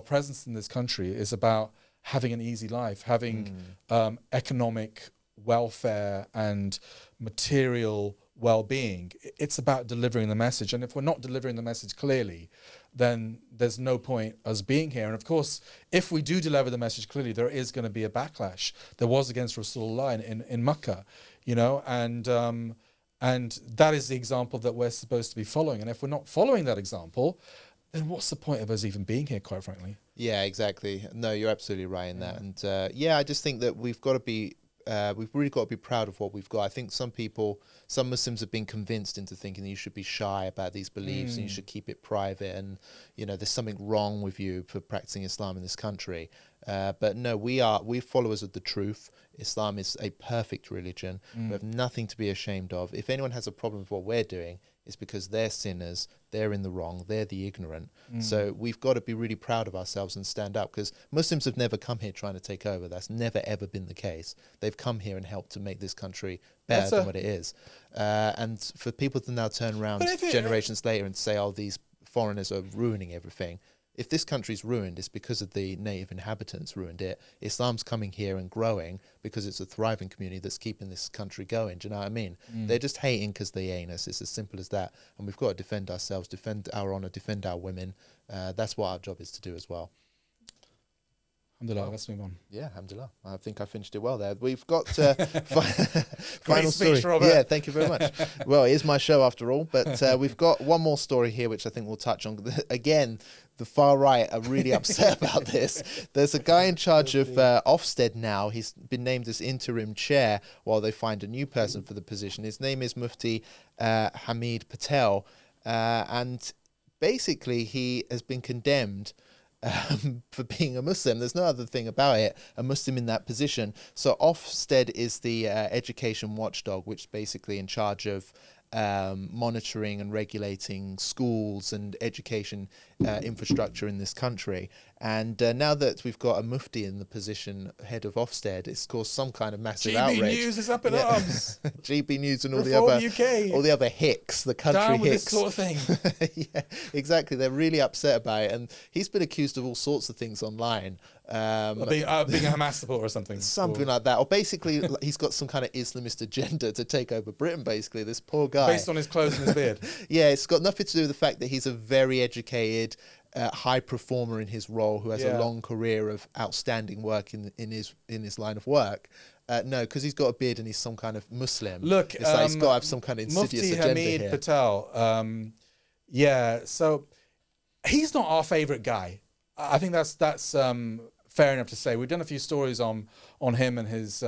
presence in this country is about having an easy life, having economic welfare and material well-being. It's about delivering the message. And if we're not delivering the message clearly, then there's no point us being here. And of course, if we do deliver the message clearly, there is going to be a backlash. There was against Rasulullah in Makkah, you know, and that is the example that we're supposed to be following. And if we're not following that example, then what's the point of us even being here, quite frankly? Yeah, exactly. No, you're absolutely right in that. And I just think that we've got to be, we've really got to be proud of what we've got. I think some Muslims have been convinced into thinking that you should be shy about these beliefs and you should keep it private, and you know there's something wrong with you for practicing Islam in this country. But no, we're followers of the truth. Islam is a perfect religion. We have nothing to be ashamed of. If anyone has a problem with what we're doing, it's because they're sinners, they're in the wrong, they're the ignorant. So we've got to be really proud of ourselves and stand up, because Muslims have never come here trying to take over. That's never ever been the case. They've come here and helped to make this country better than what it is. And for people to now turn around generations later and say, oh, these foreigners are ruining everything. If this country's ruined, it's because of the native inhabitants ruined it. Islam's coming here and growing because it's a thriving community that's keeping this country going. Do you know what I mean? They're just hating because they ain't us. It's as simple as that. And we've got to defend ourselves, defend our honour, defend our women. That's what our job is to do as well. Alhamdulillah, let's move on. Yeah, alhamdulillah. I think I finished it well there. We've got final speech, story. Robert. Yeah, thank you very much. Well, it is my show after all, but we've got one more story here which I think we'll touch on. Again, the far right are really upset about this. There's a guy in charge of Ofsted now. He's been named as interim chair while they find a new person for the position. His name is Mufti Hamid Patel. And basically he has been condemned for being a Muslim. There's no other thing about it, a Muslim in that position. So Ofsted is the education watchdog, which is basically in charge of monitoring and regulating schools and education infrastructure in this country. And now that we've got a mufti in the position, head of Ofsted, it's caused some kind of massive outrage. GB News is up in arms. GB News and all the other hicks, the country down with hicks. this sort of thing. Yeah, exactly. They're really upset about it, and he's been accused of all sorts of things online. Being a Hamas supporter or something. Something like that. Or basically, he's got some kind of Islamist agenda to take over Britain, basically, this poor guy. Based on his clothes and his beard. Yeah, it's got nothing to do with the fact that he's a very educated, high performer in his role who has a long career of outstanding work in his line of work. No, because he's got a beard and he's some kind of Muslim. Look, it's like he's got to have some kind of insidious Mufti agenda Hamid here. Patel, so he's not our favourite guy. I think that's fair enough to say. We've done a few stories on him and his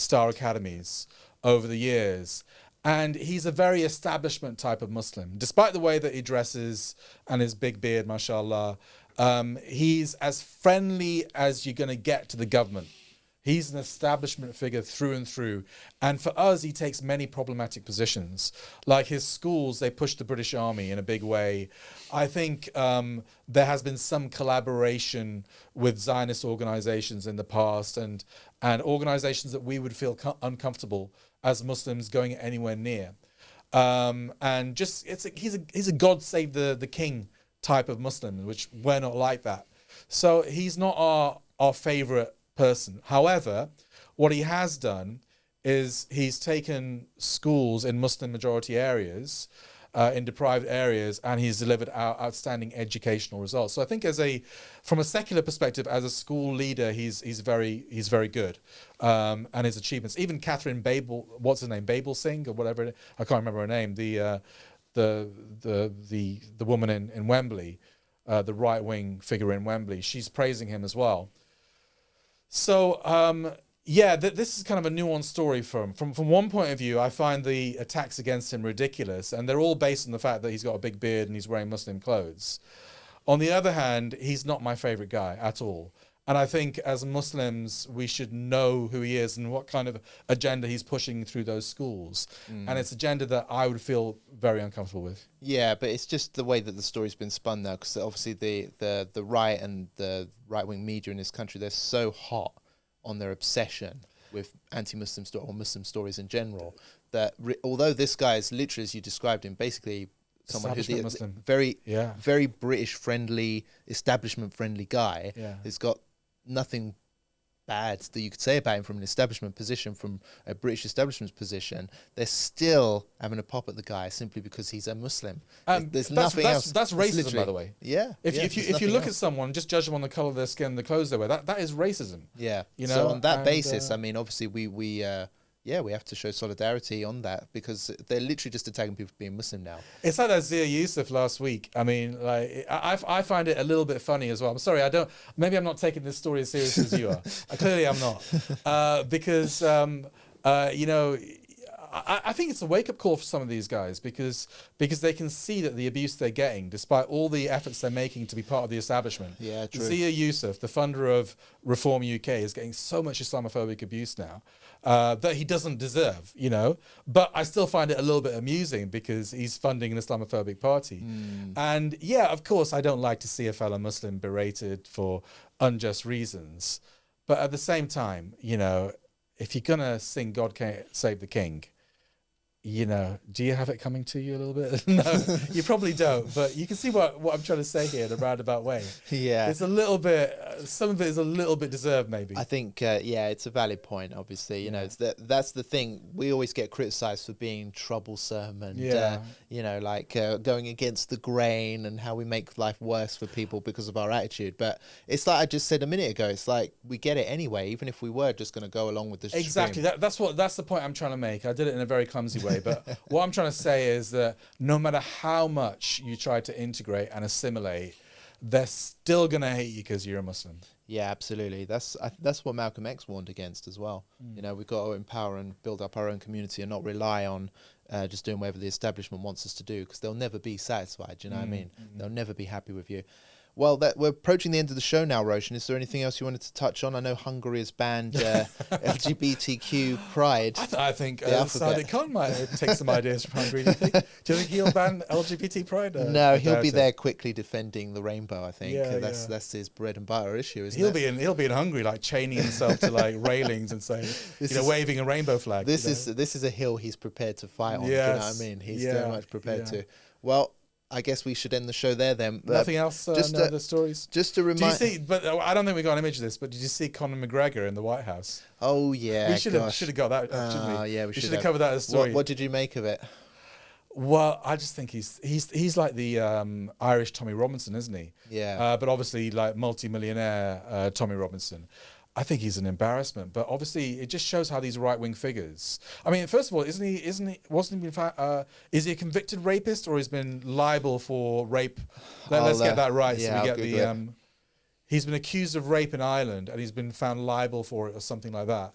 Star Academies over the years. And he's a very establishment type of Muslim. Despite the way that he dresses and his big beard, mashallah, he's as friendly as you're going to get to the government. He's an establishment figure through and through. And for us, he takes many problematic positions. Like his schools, they push the British Army in a big way. I think there has been some collaboration with Zionist organizations in the past and organizations that we would feel uncomfortable as Muslims going anywhere near. And just he's a God save the king type of Muslim, which we're not like that. So he's not our favorite person. However, what he has done is he's taken schools in Muslim majority areas, in deprived areas, and he's delivered outstanding educational results. So I think from a secular perspective, as a school leader, he's very good, and his achievements. Even Catherine Babel Singh or whatever, I can't remember her name. The woman in Wembley, the right wing figure in Wembley, she's praising him as well. So, this is kind of a nuanced story from one point of view. I find the attacks against him ridiculous, and they're all based on the fact that he's got a big beard and he's wearing Muslim clothes. On the other hand, he's not my favorite guy at all. And I think as Muslims, we should know who he is and what kind of agenda he's pushing through those schools. And it's agenda that I would feel very uncomfortable with. Yeah, but it's just the way that the story's been spun now, because obviously the right and the right-wing media in this country, they're so hot on their obsession with anti-Muslim or Muslim stories in general, that although this guy is literally, as you described him, basically someone who's a Muslim. very British-friendly, establishment-friendly guy, who's got nothing bad that you could say about him from an establishment position, from a British establishment position, they're still having a pop at the guy simply because he's a Muslim. There's nothing else. That's racism, by the way. Yeah. If you look at someone, just judge them on the color of their skin, the clothes they wear, that is racism. Yeah. You know. So on that basis, I mean, obviously we have to show solidarity on that, because they're literally just attacking people for being Muslim now. It's like that Zia Yusuf last week. I mean, like I find it a little bit funny as well. I'm sorry, maybe I'm not taking this story as seriously as you are. Clearly I'm not. Because, you know, I think it's a wake-up call for some of these guys, because they can see that the abuse they're getting, despite all the efforts they're making to be part of the establishment. Yeah, true. Zia Yusuf, the funder of Reform UK, is getting so much Islamophobic abuse now that he doesn't deserve, you know. But I still find it a little bit amusing because he's funding an Islamophobic party. And yeah, of course, I don't like to see a fellow Muslim berated for unjust reasons. But at the same time, you know, if you're going to sing God Can't Save the King, you know, do you have it coming to you a little bit? No, you probably don't. But you can see what I'm trying to say here in a roundabout way. Yeah. It's a little bit, some of it is a little bit deserved, maybe. I think, it's a valid point, obviously. You know, that's the thing. We always get criticised for being troublesome and, you know, like going against the grain and how we make life worse for people because of our attitude. But it's like I just said a minute ago, it's like we get it anyway, even if we were just going to go along with the stream. Exactly. That's the point I'm trying to make. I did it in a very clumsy way. But what I'm trying to say is that no matter how much you try to integrate and assimilate, they're still going to hate you because you're a Muslim. Yeah, absolutely. That's what Malcolm X warned against as well. You know, we've got to empower and build up our own community and not rely on just doing whatever the establishment wants us to do, because they'll never be satisfied. Do you know what I mean? They'll never be happy with you. Well, we're approaching the end of the show now, Roshan. Is there anything else you wanted to touch on? I know Hungary has banned LGBTQ pride. I think Sadiq Khan might take some ideas from Hungary. Do you think he'll ban LGBT pride? No, he'll be there quickly defending the rainbow, I think. That's his bread and butter issue, isn't it? He'll be in Hungary, like chaining himself to like railings and saying, waving a rainbow flag. This is a hill he's prepared to fight on. Yes. Do you know what I mean? He's very much prepared to. Well, I guess we should end the show there then. Nothing else? No other stories? Just to remind... Did you see, but I don't think we got an image of this, but did you see Conor McGregor in the White House? Oh, yeah. We should have got that, shouldn't we? Yeah, we should have covered that as a story. What did you make of it? Well, I just think he's like the Irish Tommy Robinson, isn't he? Yeah. But obviously like multi-millionaire Tommy Robinson. I think he's an embarrassment, but obviously it just shows how these right-wing figures. I mean, first of all, wasn't he been found, is he a convicted rapist, or he's been liable for rape? Let's get that right. Yeah, so we get he's been accused of rape in Ireland, and he's been found liable for it or something like that.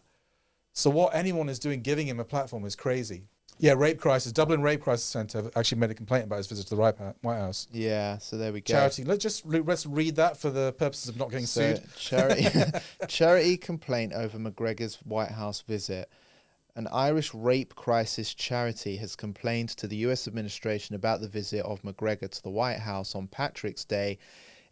So what anyone is doing, giving him a platform, is crazy. Yeah, rape crisis. Dublin Rape Crisis Centre actually made a complaint about his visit to the White House. Yeah, so there we go. Charity. Let's read that for the purposes of not getting sued. Charity complaint over McGregor's White House visit. An Irish rape crisis charity has complained to the US administration about the visit of McGregor to the White House on Patrick's Day.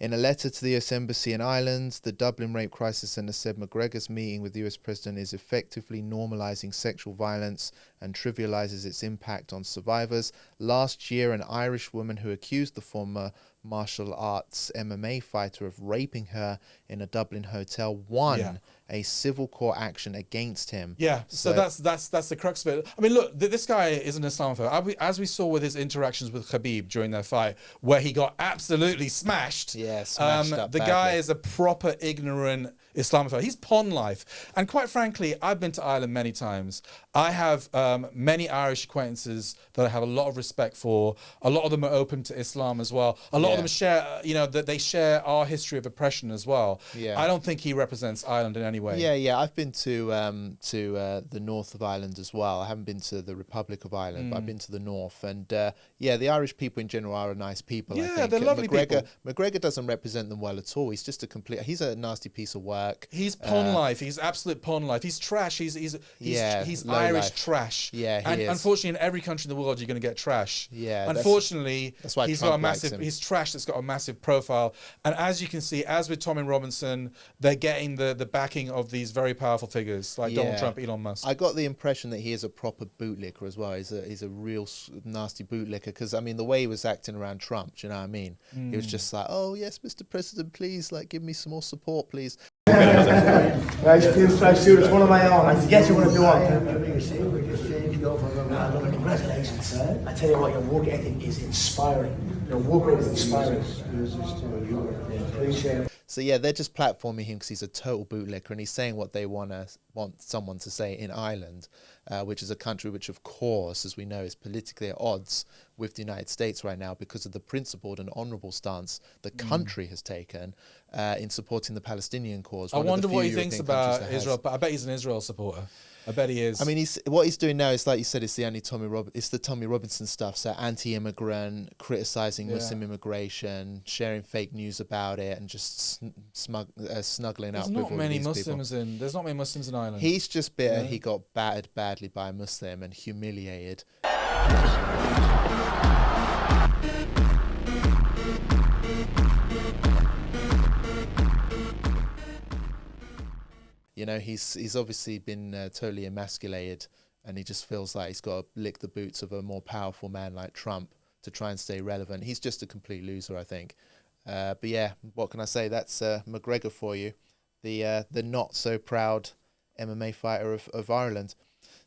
In a letter to the US Embassy in Ireland, the Dublin Rape Crisis Centre said McGregor's meeting with the US President is effectively normalising sexual violence and trivialises its impact on survivors. Last year, an Irish woman who accused the former martial arts MMA fighter of raping her in a Dublin hotel won a civil court action against him. Yeah, so that's the crux of it. I mean, look, this guy is an Islamophobe. As we saw with his interactions with Khabib during their fight, where he got absolutely smashed. Yeah, smashed up the badly. guy is a proper ignorant Islamophobia. He's pawn life. And quite frankly, I've been to Ireland many times. I have many Irish acquaintances that I have a lot of respect for. A lot of them are open to Islam as well. A lot of them share, that they share our history of oppression as well. Yeah. I don't think he represents Ireland in any way. Yeah. I've been to the north of Ireland as well. I haven't been to the Republic of Ireland, but I've been to the north. And the Irish people in general are nice people. Yeah, I think. they're lovely people. McGregor doesn't represent them well at all. He's just he's a nasty piece of work. He's pawn life. He's absolute pawn life. He's trash. He's Irish life. trash. Yeah, and he is. Unfortunately, in every country in the world, you're going to get trash. Yeah, unfortunately, that's why he's Trump got a massive. likes him. He's trash that's got a massive profile. And as you can see, as with Tommy Robinson, they're getting the backing of these very powerful figures like Donald Trump, Elon Musk. I got the impression that he is a proper bootlicker as well. He's a real nasty bootlicker because I mean the way he was acting around Trump. Do you know what I mean? He was just like, oh yes, Mr. President, please give me some more support, please. Right, it's one of my own. I get you what I want. Congratulations, sir. I tell you what, your work ethic is inspiring. Your work rate is inspiring. So yeah, they're just platforming him because he's a total bootlicker and he's saying what they want someone to say in Ireland, which is a country which, of course, as we know, is politically at odds with the United States right now because of the principled and honourable stance the country has taken in supporting the Palestinian cause. I wonder what he thinks about Israel, but I bet he's an Israel supporter. I bet he is. I mean, what he's doing now is, like you said, it's the Tommy Robinson stuff. So anti-immigrant, criticising Muslim immigration, sharing fake news about it, and just snuggling up with all these people. There's not many Muslims in Ireland. He's just bitter. He got battered badly by a Muslim and humiliated. You know, he's obviously been totally emasculated, and he just feels like he's got to lick the boots of a more powerful man like Trump to try and stay relevant. He's just a complete loser, I think. But yeah, what can I say? That's McGregor for you, the not so proud MMA fighter of Ireland.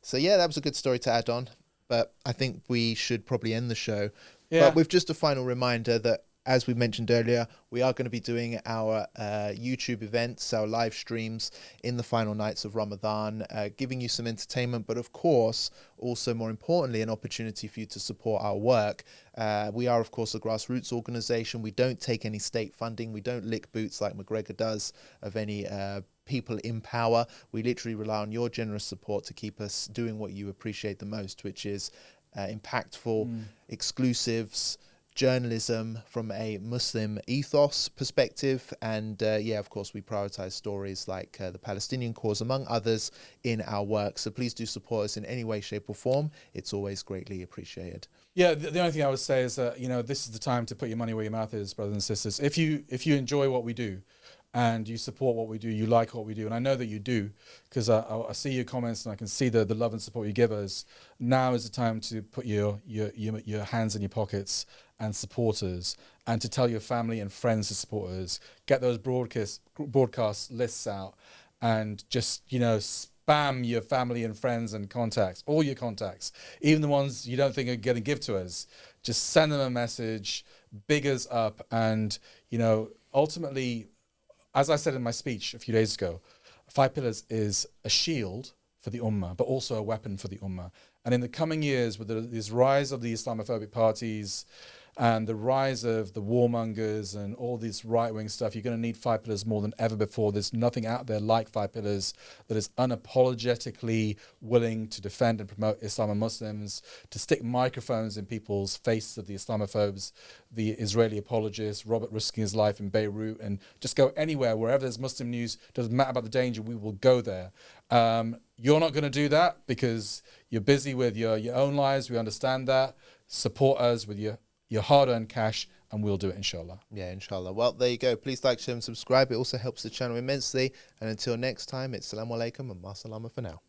So yeah, that was a good story to add on. But I think we should probably end the show. Yeah. But with just a final reminder that, as we mentioned earlier, we are going to be doing our YouTube events, our live streams in the final nights of Ramadan, giving you some entertainment, but of course, also more importantly, an opportunity for you to support our work. We are, of course, a grassroots organisation. We don't take any state funding. We don't lick boots like McGregor does of any people in power. We literally rely on your generous support to keep us doing what you appreciate the most, which is impactful exclusives, journalism from a Muslim ethos perspective, and of course we prioritize stories like the Palestinian cause among others in our work. So please do support us in any way, shape or form. It's always greatly appreciated. Yeah, the only thing I would say is that this is the time to put your money where your mouth is, brothers and sisters. If you enjoy what we do and you support what we do, you like what we do, and I know that you do, because I see your comments and I can see the love and support you give us. Now is the time to put your hands in your pockets and support us, and to tell your family and friends to support us. Get those broadcast lists out, and just spam your family and friends and contacts, all your contacts, even the ones you don't think are going to give to us. Just send them a message, big us up, and ultimately, as I said in my speech a few days ago, 5 Pillars is a shield for the Ummah, but also a weapon for the Ummah. And in the coming years, with this rise of the Islamophobic parties and the rise of the warmongers and all this right-wing stuff, you're going to need 5 Pillars more than ever before. There's nothing out there like 5 Pillars that is unapologetically willing to defend and promote Islam and Muslims, to stick microphones in people's faces of the Islamophobes, the Israeli apologists, Robert risking his life in Beirut, and just go anywhere, wherever there's Muslim news, doesn't matter about the danger, we will go there. You're not going to do that because you're busy with your own lives. We understand that. Support us with your hard-earned cash, and we'll do it, inshallah. Yeah, inshallah. Well, there you go. Please like, share, and subscribe. It also helps the channel immensely. And until next time, it's Assalamu alaikum and ma salama for now.